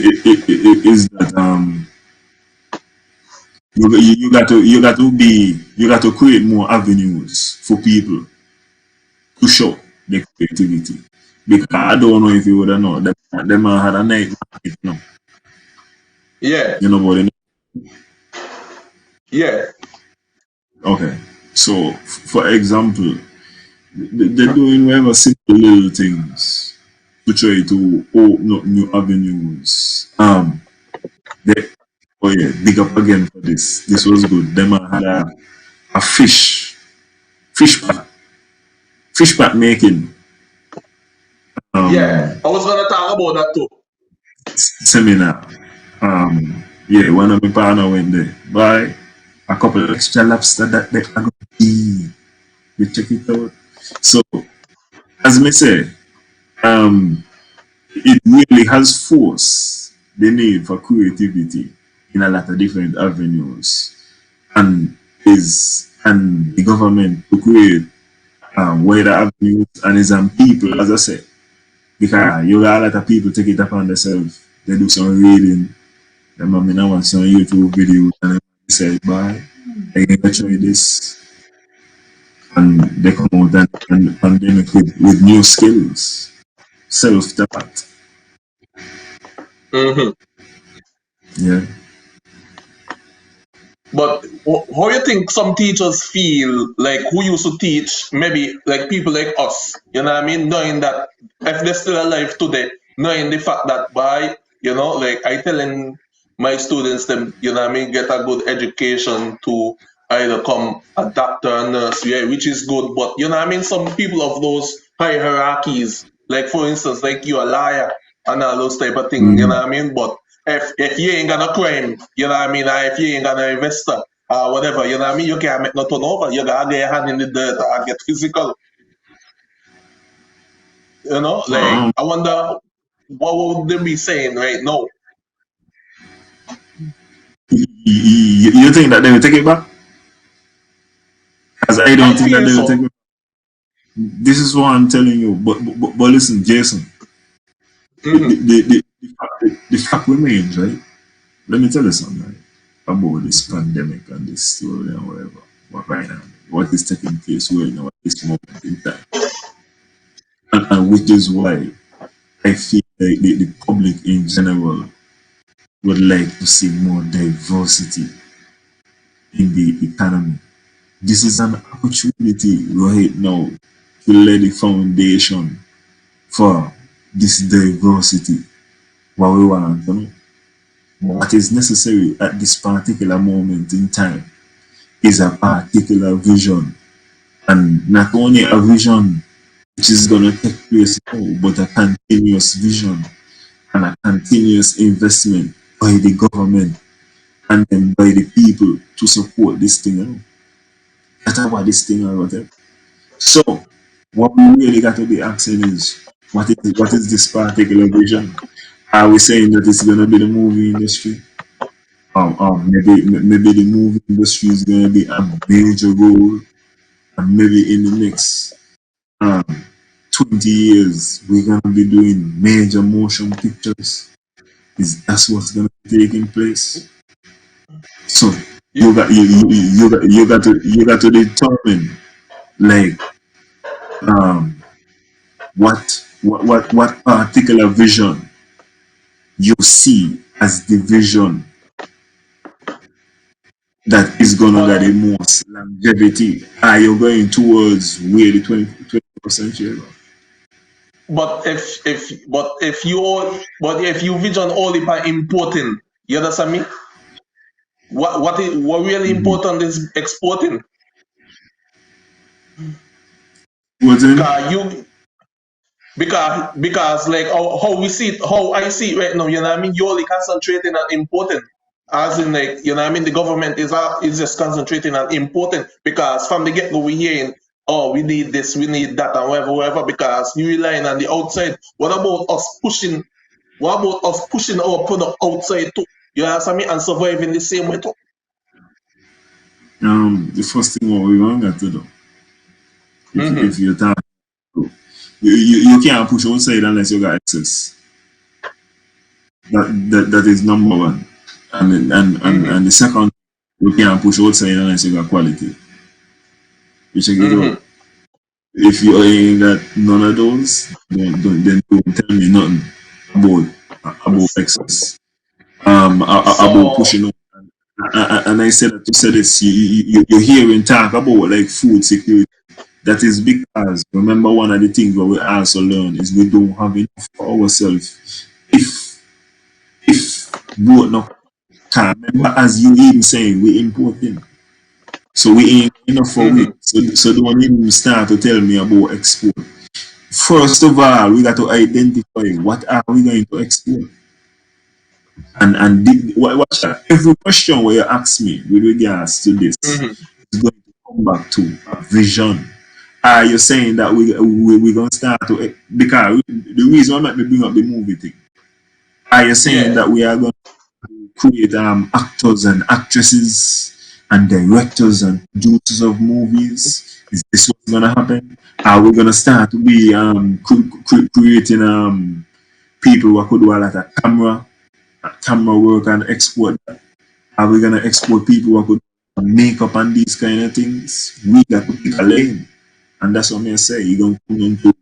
that you got to create more avenues for people to show their creativity. Because I don't know if you would have known them had a night market, Yeah, you know, but yeah, okay. So, for example, they're doing whatever simple little things to try to open up new avenues. They, oh yeah, big up again for this. This was good. Them had a fish pot, fish pot making yeah. um I was gonna talk about that too. seminar. Yeah, one of my partner went there. Buy a couple of extra lobster that they are gonna eat. You check it out. So, as me say, um, it really has forced the need for creativity in a lot of different avenues, and the government to create wider avenues and is on people, as I say, because you got a lot of people take it upon themselves. They do some reading, they might not want some YouTube videos, and they say, "Bye, I can try this," and they come out and pandemic with new skills, self-taught. Hmm. Yeah. But how you think some teachers feel like who used to teach, maybe like people like us, you know what I mean? Knowing that if they're still alive today, knowing the fact that by, like I telling my students them, you know what I mean, get a good education to either come a doctor, a nurse, yeah, which is good. But you know what I mean? Some people of those high hierarchies, like for instance, like you a liar and all those type of things, you know Mhm. what I mean? But if you ain't got no crime, you know what I mean, or if you ain't got no investor or whatever, you know what I mean, you can't make no turnover. You gotta get your hand in the dirt or get physical. Like Um, I wonder what would they be saying right now? you think that they will take it back? Because I don't I think that feel they will take so. it back. This is what I'm telling you. But listen, Jason. the fact remains, right? Let me tell you something, right, about this pandemic and this story and whatever. What right now, what is taking place right now at this moment in time. And which is why I feel like the public in general would like to see more diversity in the economy. This is an opportunity right now to lay the foundation for this diversity. What we want, you know? What is necessary at this particular moment in time is a particular vision, and not only a vision which is going to take place now, but a continuous vision and a continuous investment by the government and then by the people to support this thing. You know? That's what this thing about it. So, what we really got to be asking is, what is this particular vision? Are we saying that it's going to be the movie industry? Maybe the movie industry is going to be a major role, and maybe in the next um, 20 years we're going to be doing major motion pictures. Is that's what's going to be taking place? So you got to determine like what particular vision you see as the vision that is gonna get the most longevity. Are you going towards where the 21st century? But if you vision only by importing, you understand me? What really important is exporting. What's in? Because like how we see it, how I see it right now, you know what I mean? You're only concentrating on importing. As in, like, you know what I mean, the government is just concentrating on importing, because from the get-go we're hearing, oh, we need this, we need that, and whatever, because you're relying on the outside. What about us pushing our product outside too? You know what I mean? And surviving the same way too. The first thing what we want to do, if you're talking, you can't push outside unless you got access. That is number one. And the second, you can't push outside unless you got quality. You check it out. If you ain't got none of those, then don't tell me nothing about access. About pushing out. And I said that to say this, you're hearing talk about like food security. That is because, remember, one of the things that we also learn is we don't have enough for ourselves. If both not can, remember, as you even saying, we importing. So we ain't enough for we. So don't even start to tell me about export. First of all, we got to identify what are we going to export. And watch that. Every question where you ask me with regards to this is going to come back to a vision. Are you saying that we're going to start to, because the reason why I bring up the movie thing, are you saying that we are going to create actors and actresses and directors and producers of movies? Is this what's going to happen? Are we going to start to be creating people who could do a lot of camera work and export that? Are we going to export people who could do makeup and these kind of things? We got to pick a lane. And that's what I say. You're going to come into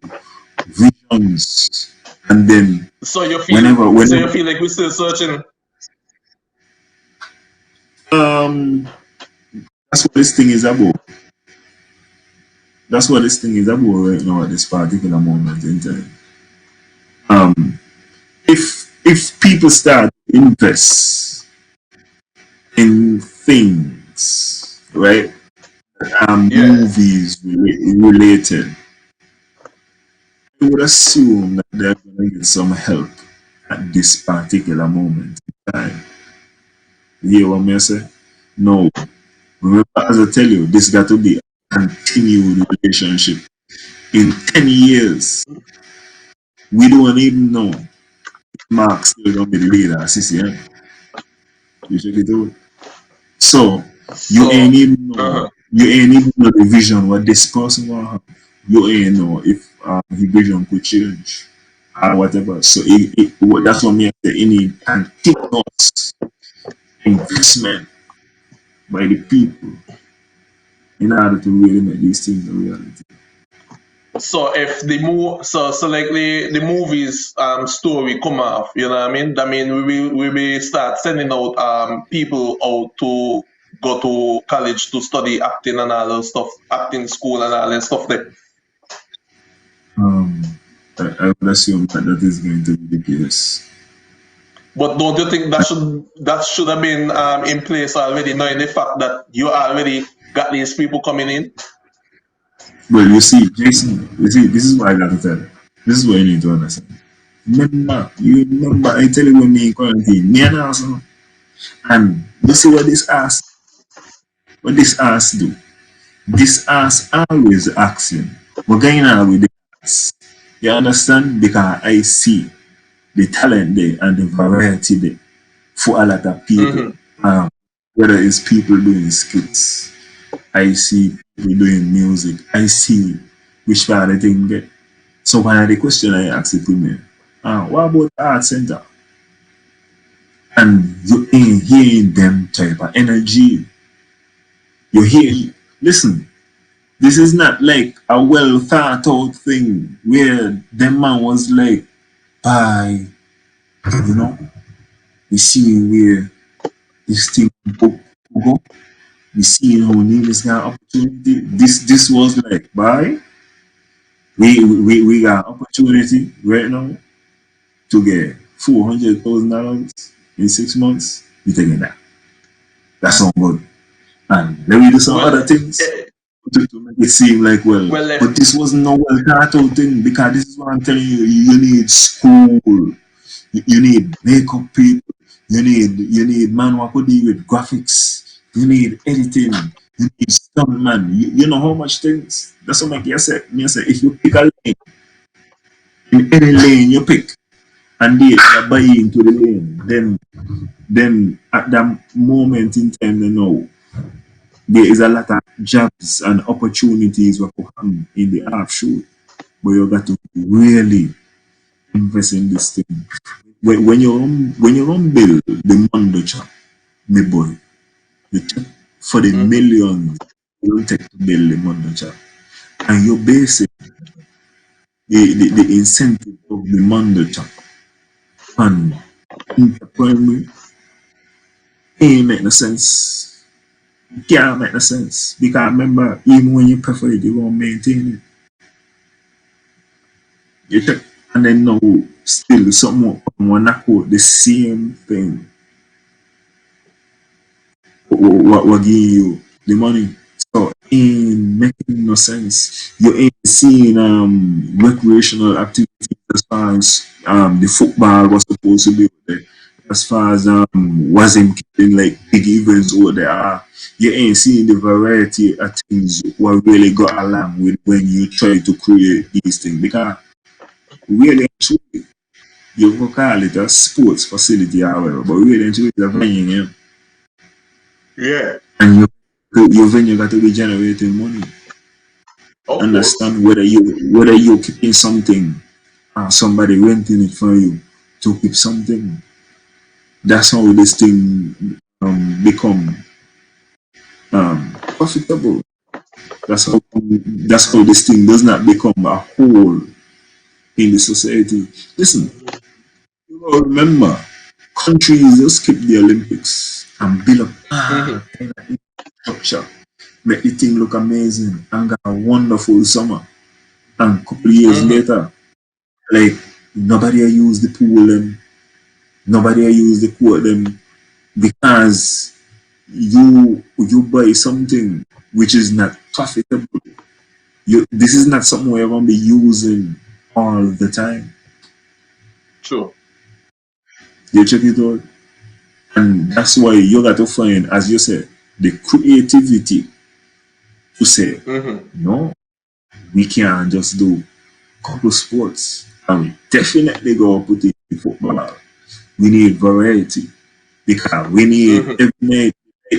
visions. And then so you feel like we're still searching. That's what this thing is about. That's what this thing is about right now at this particular moment in time. If people start to invest in things, right? Movies related, I would assume that they're going to get some help at this particular moment in time. You hear what I say? No. Remember, as I tell you, this got to be a continued relationship. In 10 years, we don't even know if Mark's still going to be the leader of CCM. You check it out. So you ain't even know. You ain't even know the vision what this person will have. You ain't know if his vision could change. or whatever. So that's what me say. You need continuous investment by the people in order to really make these things a reality. So if so like the movies story come off, you know what I mean? I mean we will start sending out people out to go to college to study acting and all that stuff, acting school and all that stuff there. Um, I would assume that is going to be the case. But don't you think that should have been in place already, knowing the fact that you already got these people coming in? Well, you see, Jason, you see, this is what I got to tell you. This is what you need to understand. Remember, I tell you when me in quarantine, me and also, and you see what this ass do. This ass always asking, we're going on with this. You understand? Because I see the talent there and the variety there for a lot of people. Whether it's people doing skits, I see people doing music, I see which part of the thing get. So one of the question I ask the premier, what about the art center? And you ain't hearing them type of energy. You hear, listen, this is not like a well thought out thing where the man was like, bye, you know, we see where this thing go. We see how niggas got opportunity. This was like, bye, we got opportunity right now to get $400,000 in 6 months. We taking that. That's not good. And let me do some other things to make it seem like but this wasn't no well thought out thing, because this is what I'm telling you. You need school, you need makeup people, you need man who could deal with graphics, you need editing, you need stuntman. You know how much things. That's what I say. If you pick a lane, in any lane you pick, and they are buying into the lane, then at that moment in time, you know, there is a lot of jobs and opportunities that come in the offshoot, but you got to really invest in this thing. When you build the Mondo chop, me boy, you check for the millions you don't take to build the Mondo chop, and you base it, the incentive of the Mondo chop on primary ain't make no sense. It can't make no sense, because remember, even when you prefer it, you won't maintain it. You check, and then now still someone wanna quote the same thing. What give you the money? So ain't making no sense. You ain't seeing recreational activities as far as the football was supposed to be there. As far as wasn't keeping like big events over there. You ain't seeing the variety of things what really got along with when you try to create these things, because really and truly, you can call it a sports facility or whatever, but really and truly it's a venue, Yeah. and your venue got to be generating money. Understand whether you're keeping something or somebody renting it for you to keep something. That's how this thing become profitable. That's how this thing does not become a whole in the society. Listen, you gotta remember, countries just skip the Olympics and build up kind of infrastructure, make the thing look amazing, and got a wonderful summer. And a couple of years later, like nobody use the pool them, nobody use the court them, because you buy something which is not profitable. This is not something we're gonna be using all the time. True. You check it out. And that's why you got to find, as you said, the creativity to say, no, we can't just do couple sports. And we definitely go put it in football. We need variety, because we need every night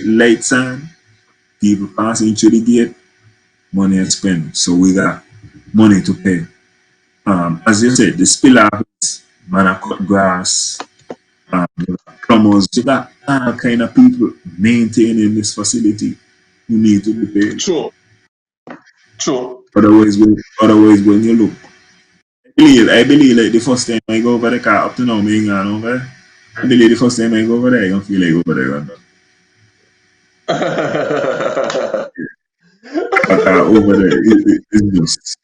lights on, people passing through the gate, money to spend. So we got money to pay. as you said, the spill off, man, I cut grass, plumbers, you got all kind of people maintaining this facility who need to be paid. True. True. Otherwise, when you look, I believe like the first time I go over the car up to now, me gone over. I believe the first time I go over there, I don't feel like over there. Over there, it's just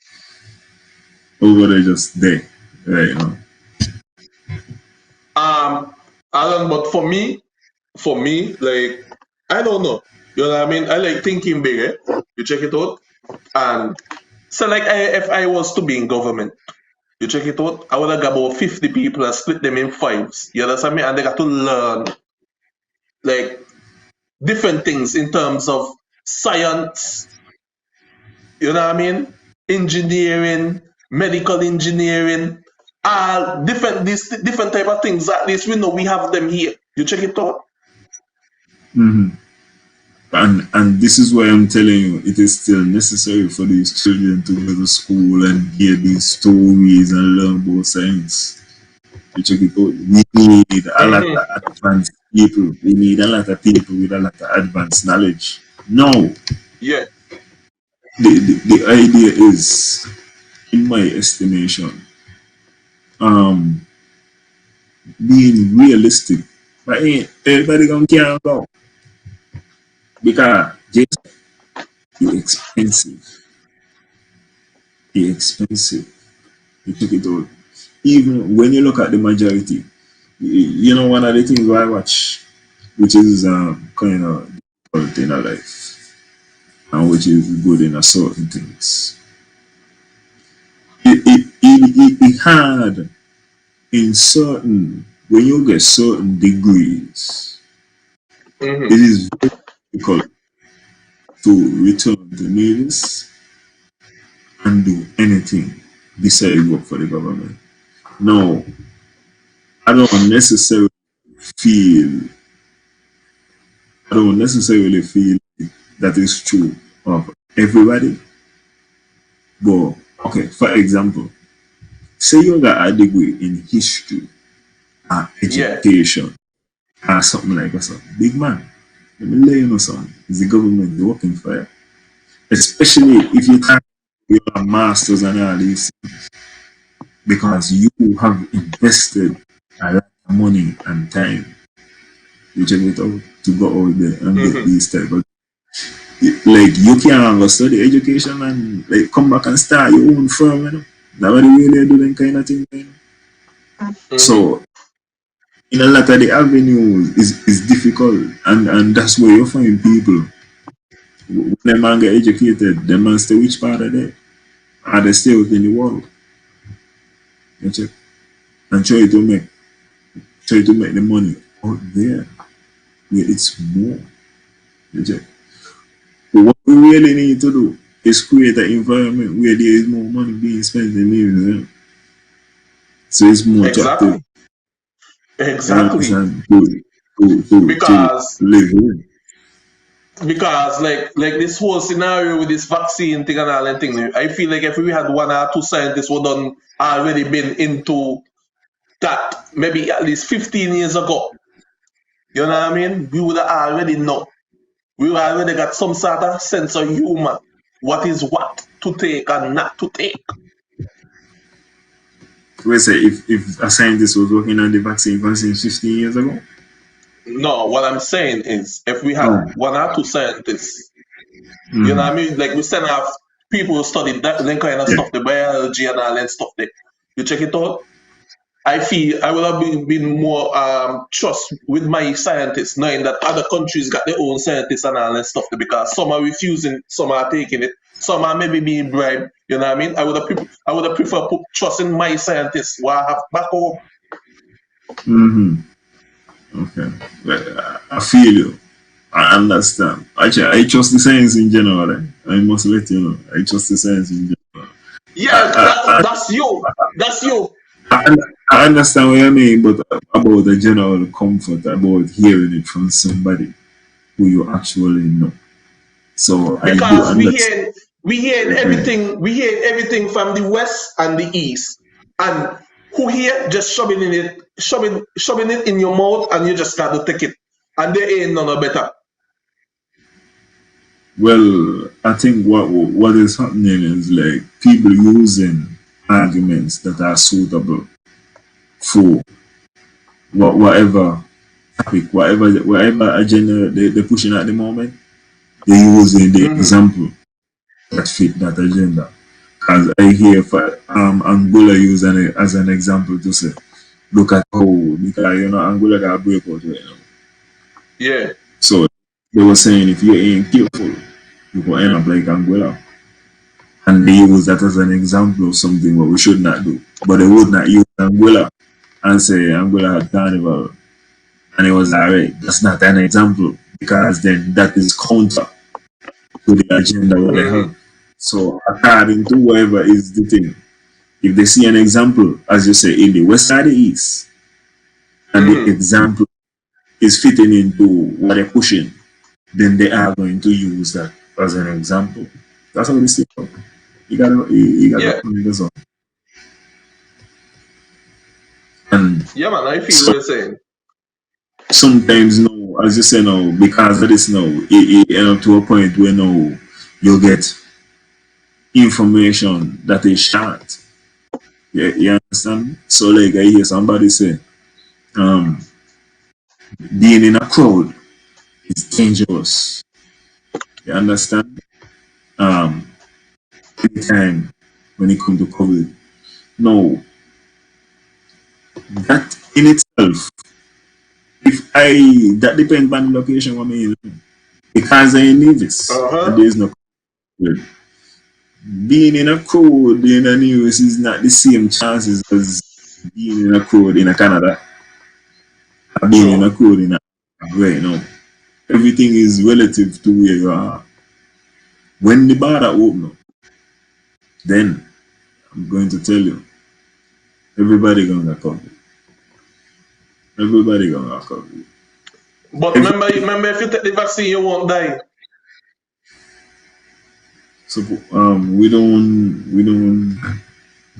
over there, just there, right? You know? Alan, but for me, like, I don't know. You know what I mean? I like thinking big, eh? You check it out. And so, like, if I was to be in government, you check it out, I would have got about 50 people and split them in fives. You understand me? And they got to learn, like, different things in terms of science, you know what I mean? Engineering, medical engineering, all different type of things. At least we know we have them here. You check it out. Mm-hmm. And this is why I'm telling you, it is still necessary for these children to go to school and hear these stories and learn about science. You check it out. We need a lot of advanced people. We need a lot of people with a lot of advanced knowledge. No. Yeah. The idea is, in my estimation, being realistic. But ain't everybody gonna care about, because just it's expensive. It's expensive. You check it out. Even when you look at the majority, you know, one of the things I watch, which is kind of difficult in our life, and which is good in a certain things. It hard in certain, when you get certain degrees, it is very difficult to return to Nevis and do anything besides work for the government. No, I don't necessarily feel that is true of everybody. But okay, for example, say you got a degree in history or education or something like that. Big man, let me let you know something. Is the government working for you? Especially if you have your masters and all these things, because you have invested a lot of money and time. You check it out to go out there and get these type of, like, you can't go study education and like come back and start your own firm, you know. Nobody really do that kind of thing, you know? So in a lot of the avenues is difficult, and that's where you find people when them man get educated, them man stay which part of there? Are they stay within the world? You check and try to make the money out there where it's more. You check. But what we really need to do is create an environment where there is more money being spent in living, eh? So it's more attractive. Exactly. Because like this whole scenario with this vaccine thing and all that thing, I feel like if we had one or two scientists who done already been into that maybe at least 15 years ago, you know what I mean? We would have already know. We would already got some sort of sense of humor. What is what to take and not to take. We say if a scientist was working on the vaccine 15 years ago? No, what I'm saying is if we have one or two scientists, you know what I mean? Like we send off people who study that kind of stuff, the biology and all that stuff there. You check it out. I feel I would have been more trust with my scientists, knowing that other countries got their own scientists and all that stuff there, because some are refusing, some are taking it, some are maybe being bribed. You know what I mean? I would have preferred put trust in my scientists who I have back home. Okay, well, I feel you. I understand. Actually, I trust the science in general. Eh? I must let you know. I trust the science in general. Yeah, that's you. That's you. I understand what you mean, but about the general comfort about hearing it from somebody who you actually know. So because we hear everything from the west and the east. and who here just shoving it in your mouth, and you just got to take it, and they ain't none better. Well, I think what is happening is like people using arguments that are suitable for whatever topic, whatever agenda they're pushing at the moment. They're using the example that fit that agenda. Because I hear Angola used as an example to say, look at how, because Angola got a breakout right now. Yeah. So they were saying if you ain't careful, you will end up like Angola. And they use that as an example of something what we should not do. But they would not use Angola and say Angola had carnival. And it was alright. That's not an example, because then that is counter to the agenda what they have. So according to whoever is the thing, if they see an example, as you say, in the west or the east, and the example is fitting into what they're pushing, then they are going to use that as an example. That's how they stick up. You gotta put this on. And yeah, man, I feel what you're saying. Sometimes, as you say now, because of this now, it end up to a point where now you get information that is short. You understand? So like I hear somebody say, being in a crowd is dangerous. You understand? Anytime when it comes to COVID. No. That in itself, that depends on the location what me in. Because I need this. There is no COVID. Being in a crowd in the news is not the same chances as being in a crowd in Canada. Being in a crowd in right now. Everything is relative to where you are. When the border open up, then I'm going to tell you, everybody gonna get COVID. Everybody gonna get COVID. But remember, if you take the vaccine, you won't die. So we don't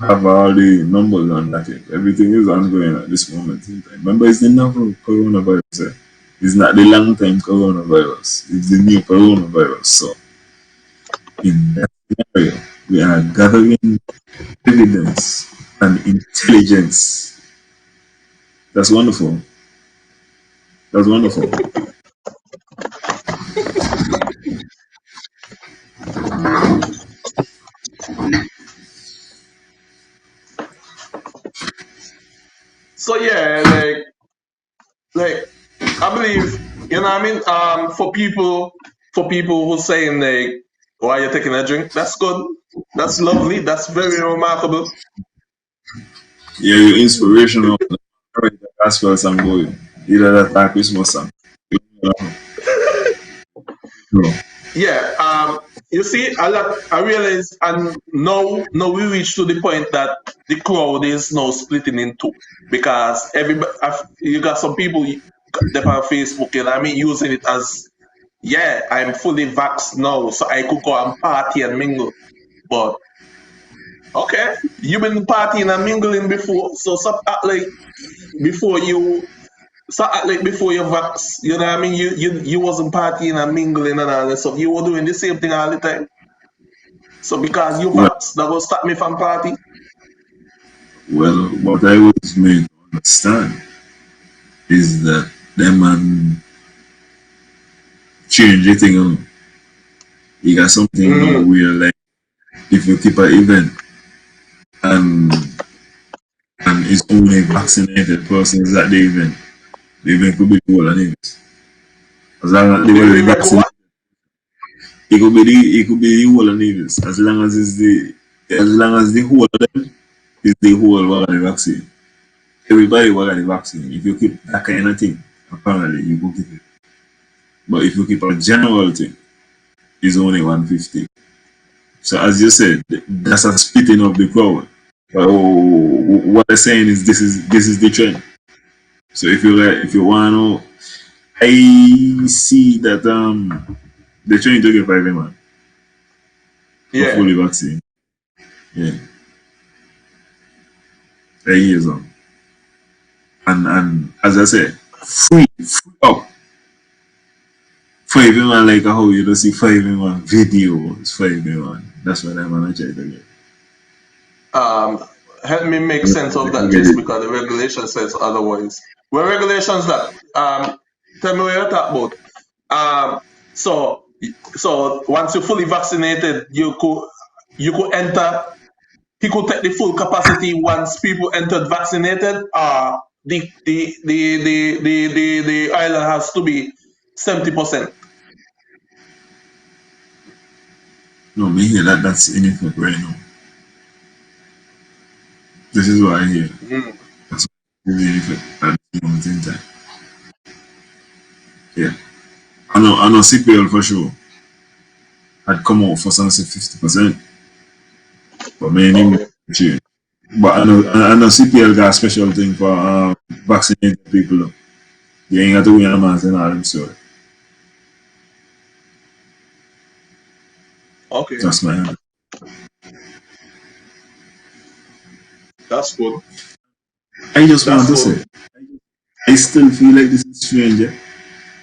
have all the numbers on that yet. Everything is ongoing at this moment in time. Remember, it's the novel coronavirus. It's not the long time coronavirus. It's the new coronavirus. So in that scenario, we are gathering evidence and intelligence. That's wonderful. That's wonderful. So yeah, like I believe, you know what I mean? For people who saying like, why are you taking a drink? That's good. That's lovely. That's very remarkable. Yeah, you're inspirational. That's where I'm going. Either that or Christmas song. Yeah, you see, I realize, and now we reach to the point that the crowd is now splitting in two, because everybody, you got some people that on Facebook, you know what I mean, using it as, yeah, I'm fully vaxxed now, so I could go and party and mingle. But okay, you've been partying and mingling before, so act like before you. So like before you vax, you know what I mean? You wasn't partying and mingling and all that stuff. You were doing the same thing all the time. So because you vax, that will stop me from party? Well, what I was made to understand is that them man change the thing on. You got something where like if you keep an event and it's only vaccinated persons at the event could be the whole of it. As long as they were vaccinated, it could be the whole of it. As long as the whole of them is the whole of the vaccine. Everybody will get the vaccine. If you keep that kind of thing, apparently you will keep it. But if you keep a general thing, it's only 150. So as you said, that's a splitting of the crowd. But what they're saying is this is the trend. So if you want to know, I see that they're trying to get 5 man. Yeah. Fully vaccine. Yeah. years on. And as I say, free up. 5-in-1 like how you don't see 5-in-1 videos, 5-in-1. That's what I'm gonna try to get. Help me make sense of that, just because the regulation says otherwise. What regulations that? Tell me what you're talking about. So once you're fully vaccinated, you could enter. He could take the full capacity once people entered vaccinated. The island has to be 70%. No, me hear that's in effect right now. This is what I hear. That's in effect at the moment in time. Yeah. I know CPL for sure had come out for some say 50%. But many change. But I know CPL got a special thing for vaccinated people though. You ain't got to wear a mask and all them stuff. Okay. That's my hand. That's good. I just want to say, I still feel like this is strange, yeah?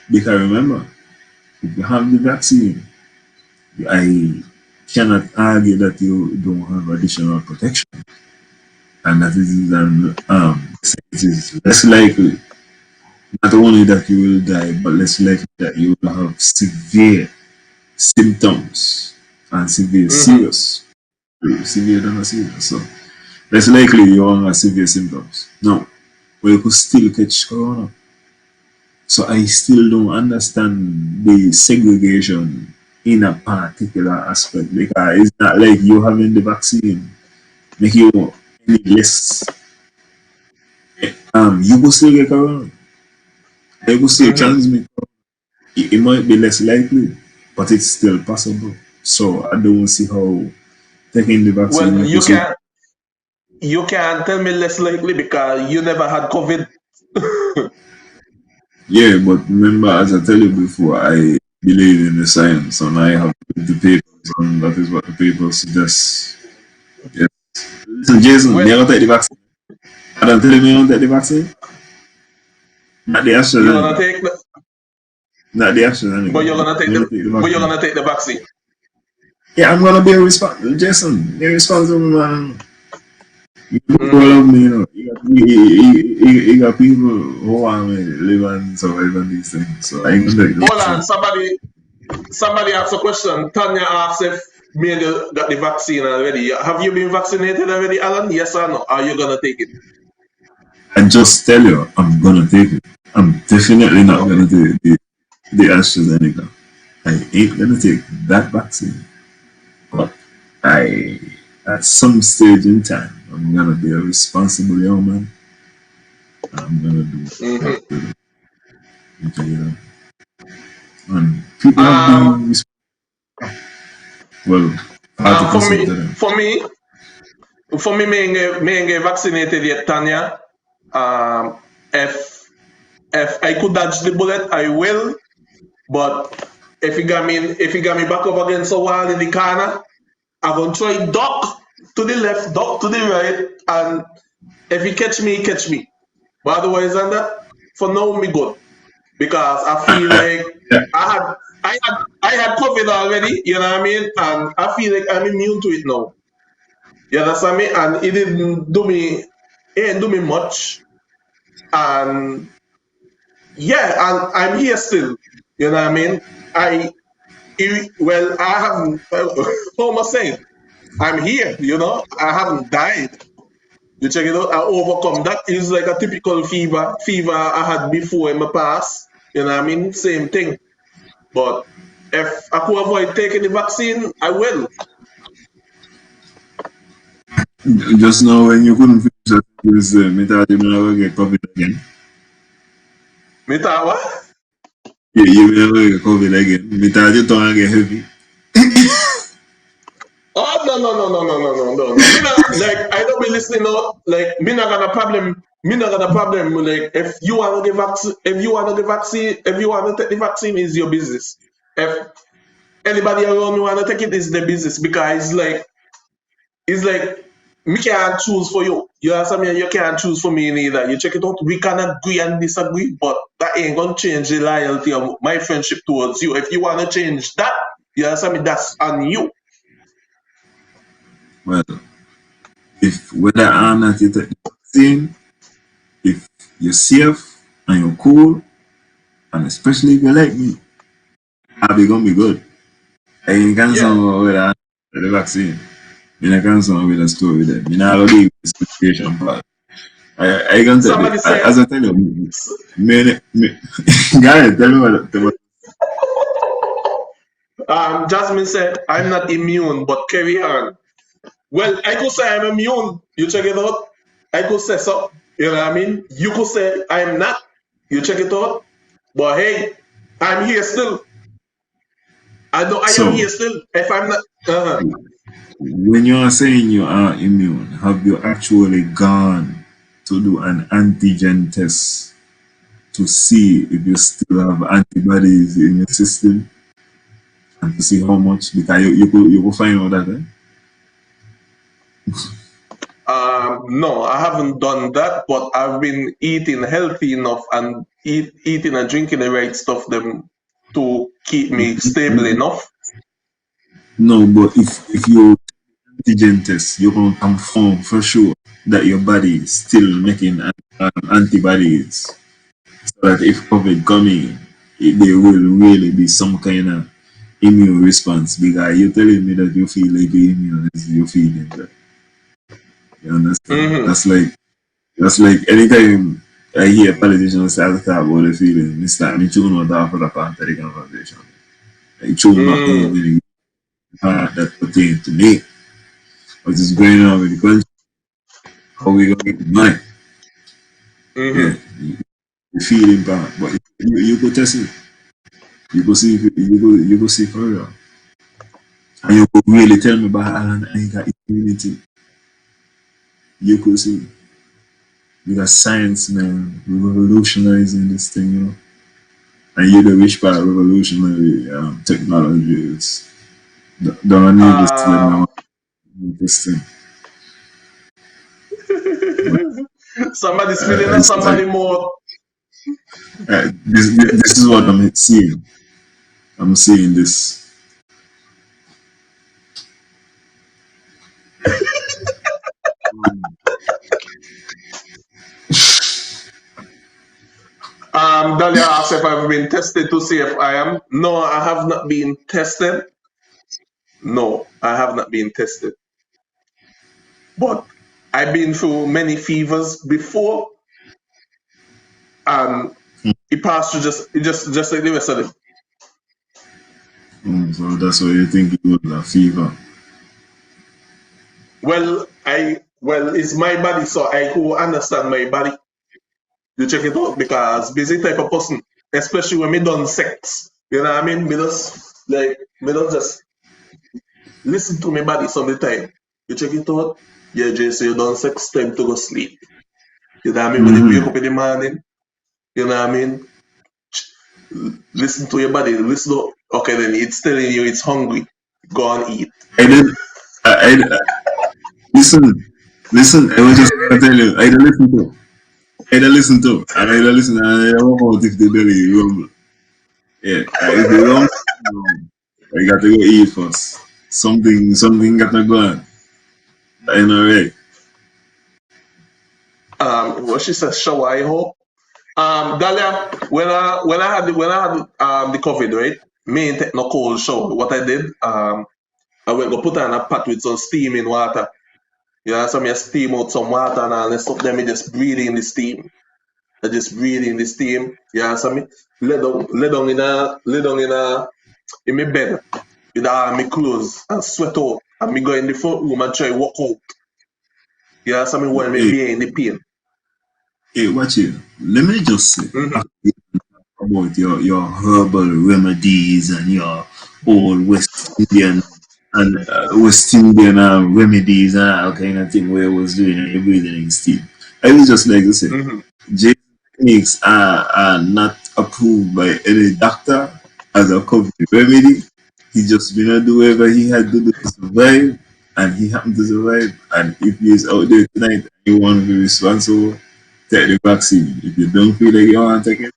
Because remember, if you have the vaccine, I cannot argue that you don't have additional protection. And that it is less likely, not only that you will die, but less likely that you will have severe symptoms and serious than a serious. So less likely you will have severe symptoms. Now, but you could still catch corona. So I still don't understand the segregation in a particular aspect, because it's not like you having the vaccine make you any less. You will still get corona. You will still transmit. It might be less likely, but it's still possible. So I don't see how taking the vaccine. Well, you can't tell me less likely because you never had COVID. Yeah, but remember, as I tell you before, I believe in the science and I have the papers, and that is what the papers suggest. Yes. So Jason, you don't take the vaccine. I don't tell you you don't take the vaccine. Not the AstraZeneca. You're gonna take the. Not the AstraZeneca. But you're gonna take but you're gonna take the vaccine. Yeah, I'm gonna be a responsible Jason. You're responsible man. You love me, you know. You got people who want me to live and survive on these things. So I ain't gonna take the Hold on, somebody asked a question. Tanya asked if me got the vaccine already. Have you been vaccinated already, Alan? Yes or no? Are you gonna take it? I just tell you, I'm gonna take it. I'm definitely not gonna take the AstraZeneca. I ain't gonna take that vaccine. But at some stage in time, I'm gonna be a responsible young man. I'm gonna do that. Okay, and people have been well. For me, me ain't get vaccinated yet, Tanya. If I could dodge the bullet, I will. But if he got me back up against a wall in the corner, I'm gonna try duck to the left, duck to the right, and if he catch me, he catch me. But otherwise than that, for now me good. Because I feel like I had COVID already, you know what I mean? And I feel like I'm immune to it now. You understand me? And it didn't do me much. And yeah, and I'm here still. You know what I mean? I haven't, how am I saying? I'm here, you know? I haven't died. You check it out, I overcome. That is like a typical fever I had before in my past. You know what I mean? Same thing. But if I could avoid taking the vaccine, I will. Just now when you couldn't finish that, you said, me thought you never get COVID again. Me thought what? Yeah, you never get COVID again. Me thought you don't get heavy. Oh no. Me not, like I don't be listening out. Like me not got a problem. Like if you want to get vaccine, if you want to take the vaccine, is your business. If anybody around you want to take it, is their business, because it's like me can't choose for you. You understand me? You can't choose for me neither. You check it out. We can agree and disagree, but that ain't gonna change the loyalty of my friendship towards you. If you wanna change that, you understand me? That's on you. Well, if whether or not you take the vaccine, if you're safe and you're cool, and especially if you like me, I'll be gonna be good. I ain't concerned with the vaccine. I'm not concerned with the story with them. You know, I'll leave the situation part. I can tell you, as I tell you, guys, tell me what. Jasmine said, I'm not immune, but carry on. Well, I could say I'm immune. You check it out. I could say so. You know what I mean? You could say I'm not. You check it out. But hey, I'm here still. I know I am here still. If I'm not. When you are saying you are immune, have you actually gone to do an antigen test to see if you still have antibodies in your system and to see how much? Because you could find out that. No, I haven't done that, but I've been eating healthy enough and eating and drinking the right stuff them to keep me stable enough. No, but if you antigen test, you can confirm for sure that your body is still making antibodies, so that if COVID coming, there will really be some kind of immune response. Because you're telling me that you feel like you're immune, you're feeling that. You understand? That's like anytime I hear politicians say talk about the feeling, it's like me tune out after the part of the conversation. I tune back over the part that pertain to me. What is going on with the country? How we gonna get the money? Yeah, the feeling part. But you could test it. You could see you could see for real. And you could really tell me about Alan I got immunity. You could see. Because science, man, we're revolutionizing this thing, you know. And you're the rich part of revolutionary technologies. Don't need this to them this thing. Somebody's feeling that somebody more. This is what I'm seeing. I'm seeing this. Dahlia asked if I've been tested to see if I am. No, I have not been tested. No, I have not been tested. But I've been through many fevers before, and it passed through just like the rest of them. So that's why you think it was a fever. Well, it's my body, so I could understand my body. You check it out because busy type of person, especially when me done sex. You know what I mean? Me don't just listen to my body some of the time. You check it out, yeah, Jay, so you done sex, time to go sleep. You know what I mean? When you wake up in the morning, you know what I mean? Listen to your body, listen to, okay, then it's telling you it's hungry. Go and eat. Listen, I was just gonna tell you, I don't listen to. And I don't listen, and I don't know if the belly rumble. Yeah, if you don't, you got to go eat first. Something got to go on. I know, right? What she says, shower, I hope. Dahlia, when I had the COVID, right? Me ain't take no cold shower. What I did, I went go put on a pot with some steaming water. You know, so me steam out some water and all this stuff. Then me just breathe in the steam. I just breathe in the steam. You know, so me lay down in my bed with all my clothes and sweat out. And me go in the front room and try walk out. You know, so me when me be in the pain. Hey, watch it. Let me just say about your herbal remedies and your old West Indian remedies and all kind of thing where I was doing and you're breathing in steam. I was just like to say, J techniques are not approved by any doctor as a COVID remedy. He just been to do whatever he had to do to survive. and he happened to survive. And if he's out there tonight and you want to be responsible, take the vaccine. If you don't feel like you want to take it,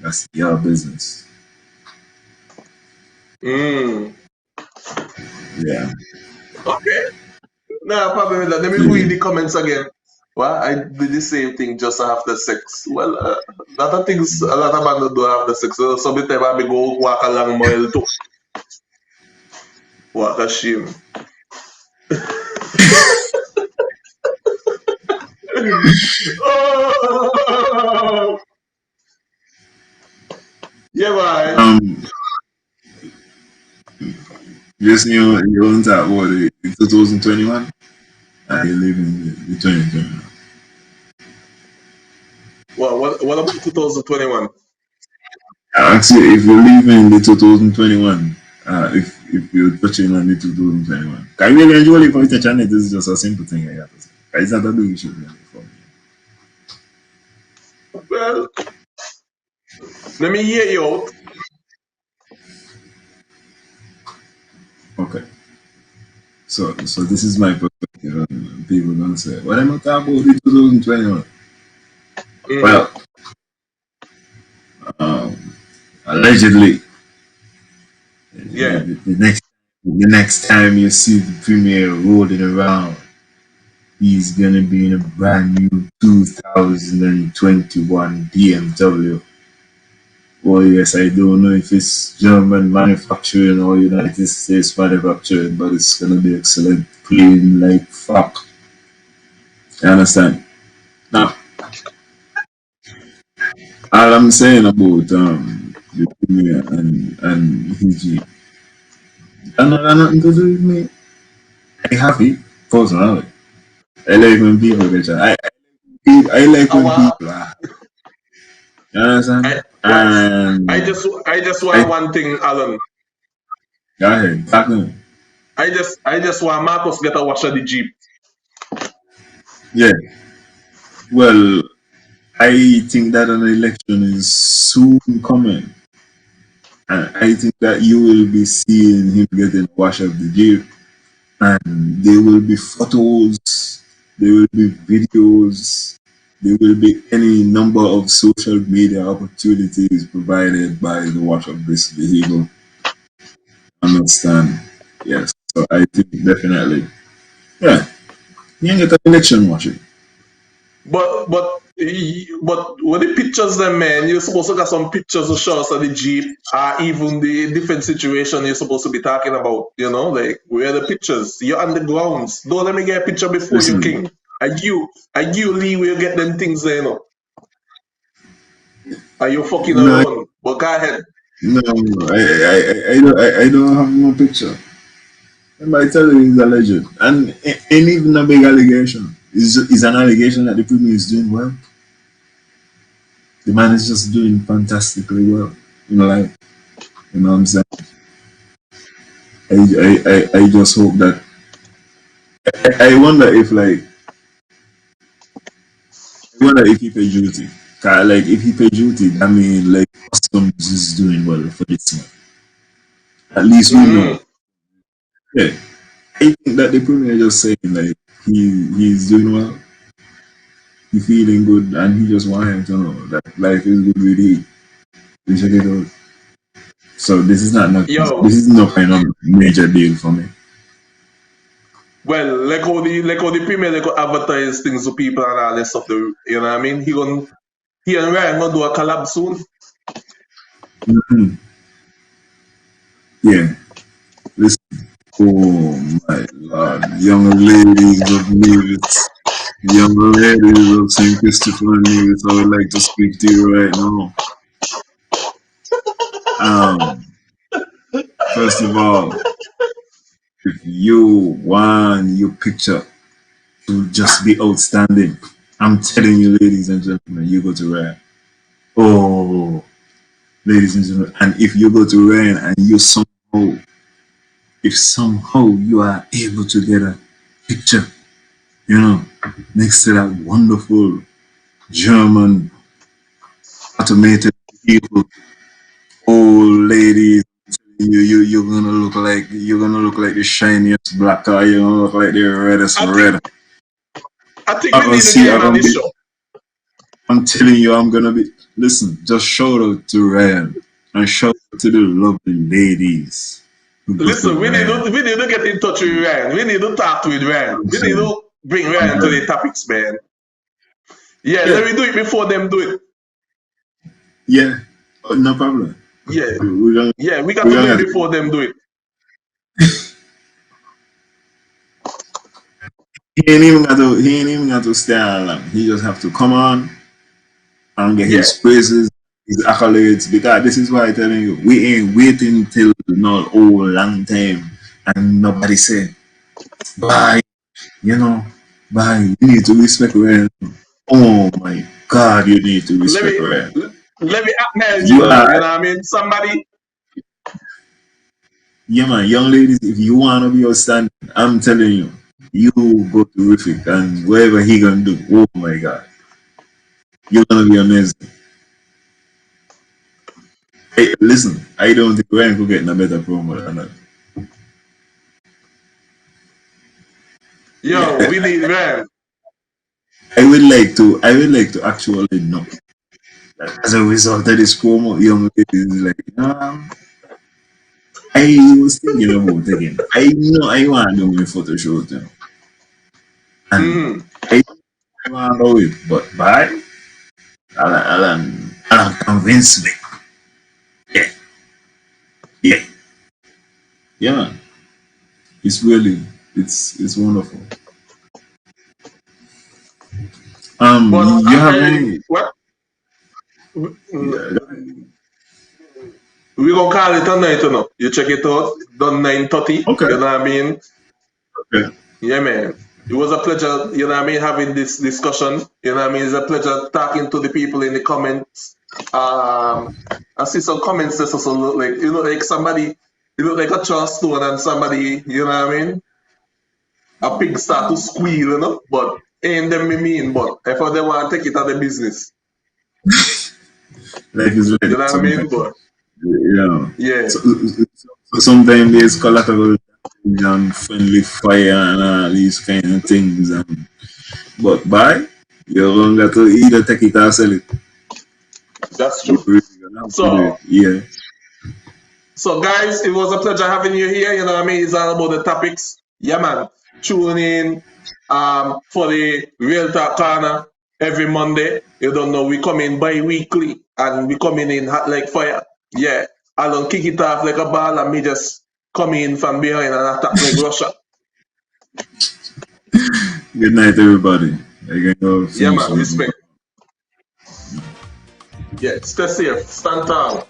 that's your business. Mm. Yeah. Okay. No problem with that. Let me read the comments again. Well, I did the same thing just after sex. Well, a lot of things, a lot of man do after sex. So sometimes I go walk along mile too. What a shame. Oh! Yeah, man. Just you want to talk about the 2021 and you live in the 2021. Well, what about 2021? Actually, if you're leaving the 2021, if you're touching on the 2021, can you really enjoy it for touch on it? This is just a simple thing I got to say. It's not a big issue really for me. Well, let me hear you out. Okay. So this is my perspective, and people gonna say, "What am I talking about the 2021?" Mm-hmm. Well, allegedly, Yeah. the next time you see the premier rolling around, he's gonna be in a brand new 2021 BMW. Oh yes, I don't know if it's German manufacturing or United States manufacturing, but it's gonna be excellent, clean like fuck. You understand? Now, all I'm saying about the premier and Hiji, that got nothing to do with me. I happy personally. I like when people get shot. I like when people are. You understand? And I just want one thing, Alan. Go ahead, talk to me. I just want Marcus get a wash of the Jeep. Yeah. Well, I think that an election is soon coming. And I think that you will be seeing him getting a wash of the Jeep. And there will be photos, there will be videos, there will be any number of social media opportunities provided by the wash of this vehicle. Understand? Yes. So I think definitely, yeah, you ain't get an election watching. But with the pictures then, man, you're supposed to get some pictures to show us of the Jeep, even the different situation you're supposed to be talking about, you know, like where are the pictures? You're on the grounds. Don't let me get a picture before you king. I give leeway to get them things there, you know. Are you fucking around? But go ahead. No, I don't have no picture. I tell you, he's a legend, and ain't even a big allegation. It's an allegation that the premier is doing well. The man is just doing fantastically well. You know, like, you know what I'm saying? I just hope that. I wonder if, like, I wonder if he pay duty. Like, if he pay duty, I mean, like, customs is doing well for this one. At least we know. Yeah. I think that the premier just saying, like, he's doing well, he feeling good, and he just want him to know that life is good with him. You check it out. So this is not this is no kind of major deal for me. Well, like how the premier they could advertise things to people and all this stuff. You know what I mean? He and Ryan gonna do a collab soon. Mm-hmm. Yeah. Listen. Oh my lord. Young ladies of Nevis. Young ladies of St. Christopher and Nevis, I would like to speak to you right now. First of all, if you want your picture to just be outstanding, I'm telling you, ladies and gentlemen, you go to Ryan. Oh, ladies and gentlemen, and if you go to Ryan and if somehow you are able to get a picture, you know, next to that wonderful German automated vehicle, oh, ladies, you're gonna look like the shiniest black car. You're gonna look like the reddest red. I think we need to get him on this show. I'm telling you, I'm gonna be. Listen, just shout out to Ryan and shout out to the lovely ladies. Listen, we need to get in touch with Ryan. We need to talk with Ryan. We need to bring Ryan to the topics, man. Yeah, let me do it before them do it. Yeah, no problem. Yeah, we got to do it before them do it. He ain't even got to stay on long. He just have to come on and get his praises, his accolades. Because this is why I'm telling you, we ain't waiting till not long time and nobody say, bye, bye. You need to respect Ryan. Oh my God, you need to respect Ryan. Let me acknowledge you know what I mean? Somebody. Yeah, man, young ladies, if you want to be outstanding, I'm telling you, you go terrific, and whatever he gonna do, oh my God, you're gonna be amazing. Hey, listen, I don't think Ryan could get a better promo than that. Yo, we need Ryan. I would like to actually know that as a result of this promo, young ladies like, I was thinking about it again. I know I want to do my photo shoot, and I want to do it, but bye. Alan convinced me. Yeah, man. It's really, it's wonderful. But you have any? What? Yeah. We gonna call it tonight, you know. You check it out. Done 9:30. Okay. You know what I mean? Okay. Yeah, man. It was a pleasure, you know what I mean, having this discussion. You know what I mean? It's a pleasure talking to the people in the comments. I see some comments that also look like somebody, you look like a trust stone and somebody, you know what I mean? A pig start to squeal, you know? But ain't them me mean, but if they want to take it as a business. Life is like, you know what I mean? But, yeah. So sometimes there's collateral and friendly fire and all these kind of things. But you're going to have to either take it or sell it. That's true. So guys, it was a pleasure having you here. You know what I mean? It's all about the topics. Yeah, man. Tune in for the Real Talk Corner every Monday. You don't know, we come in bi-weekly and we coming in hot like fire. Yeah. I'll kick it off like a ball and me just come in from behind and attack like Russia. Good night, everybody. Yeah, man. Respect. Yeah, stay safe. Stand tall.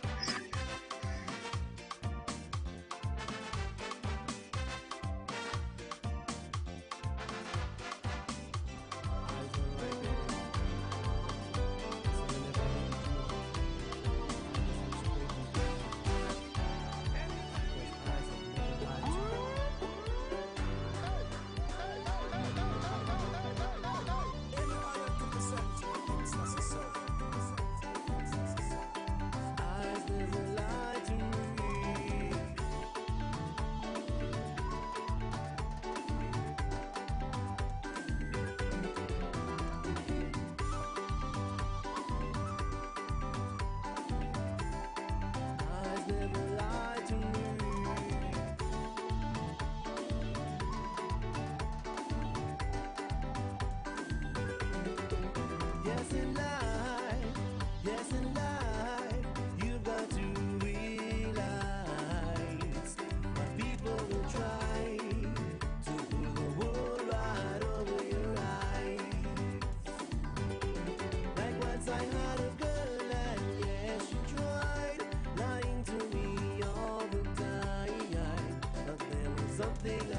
Something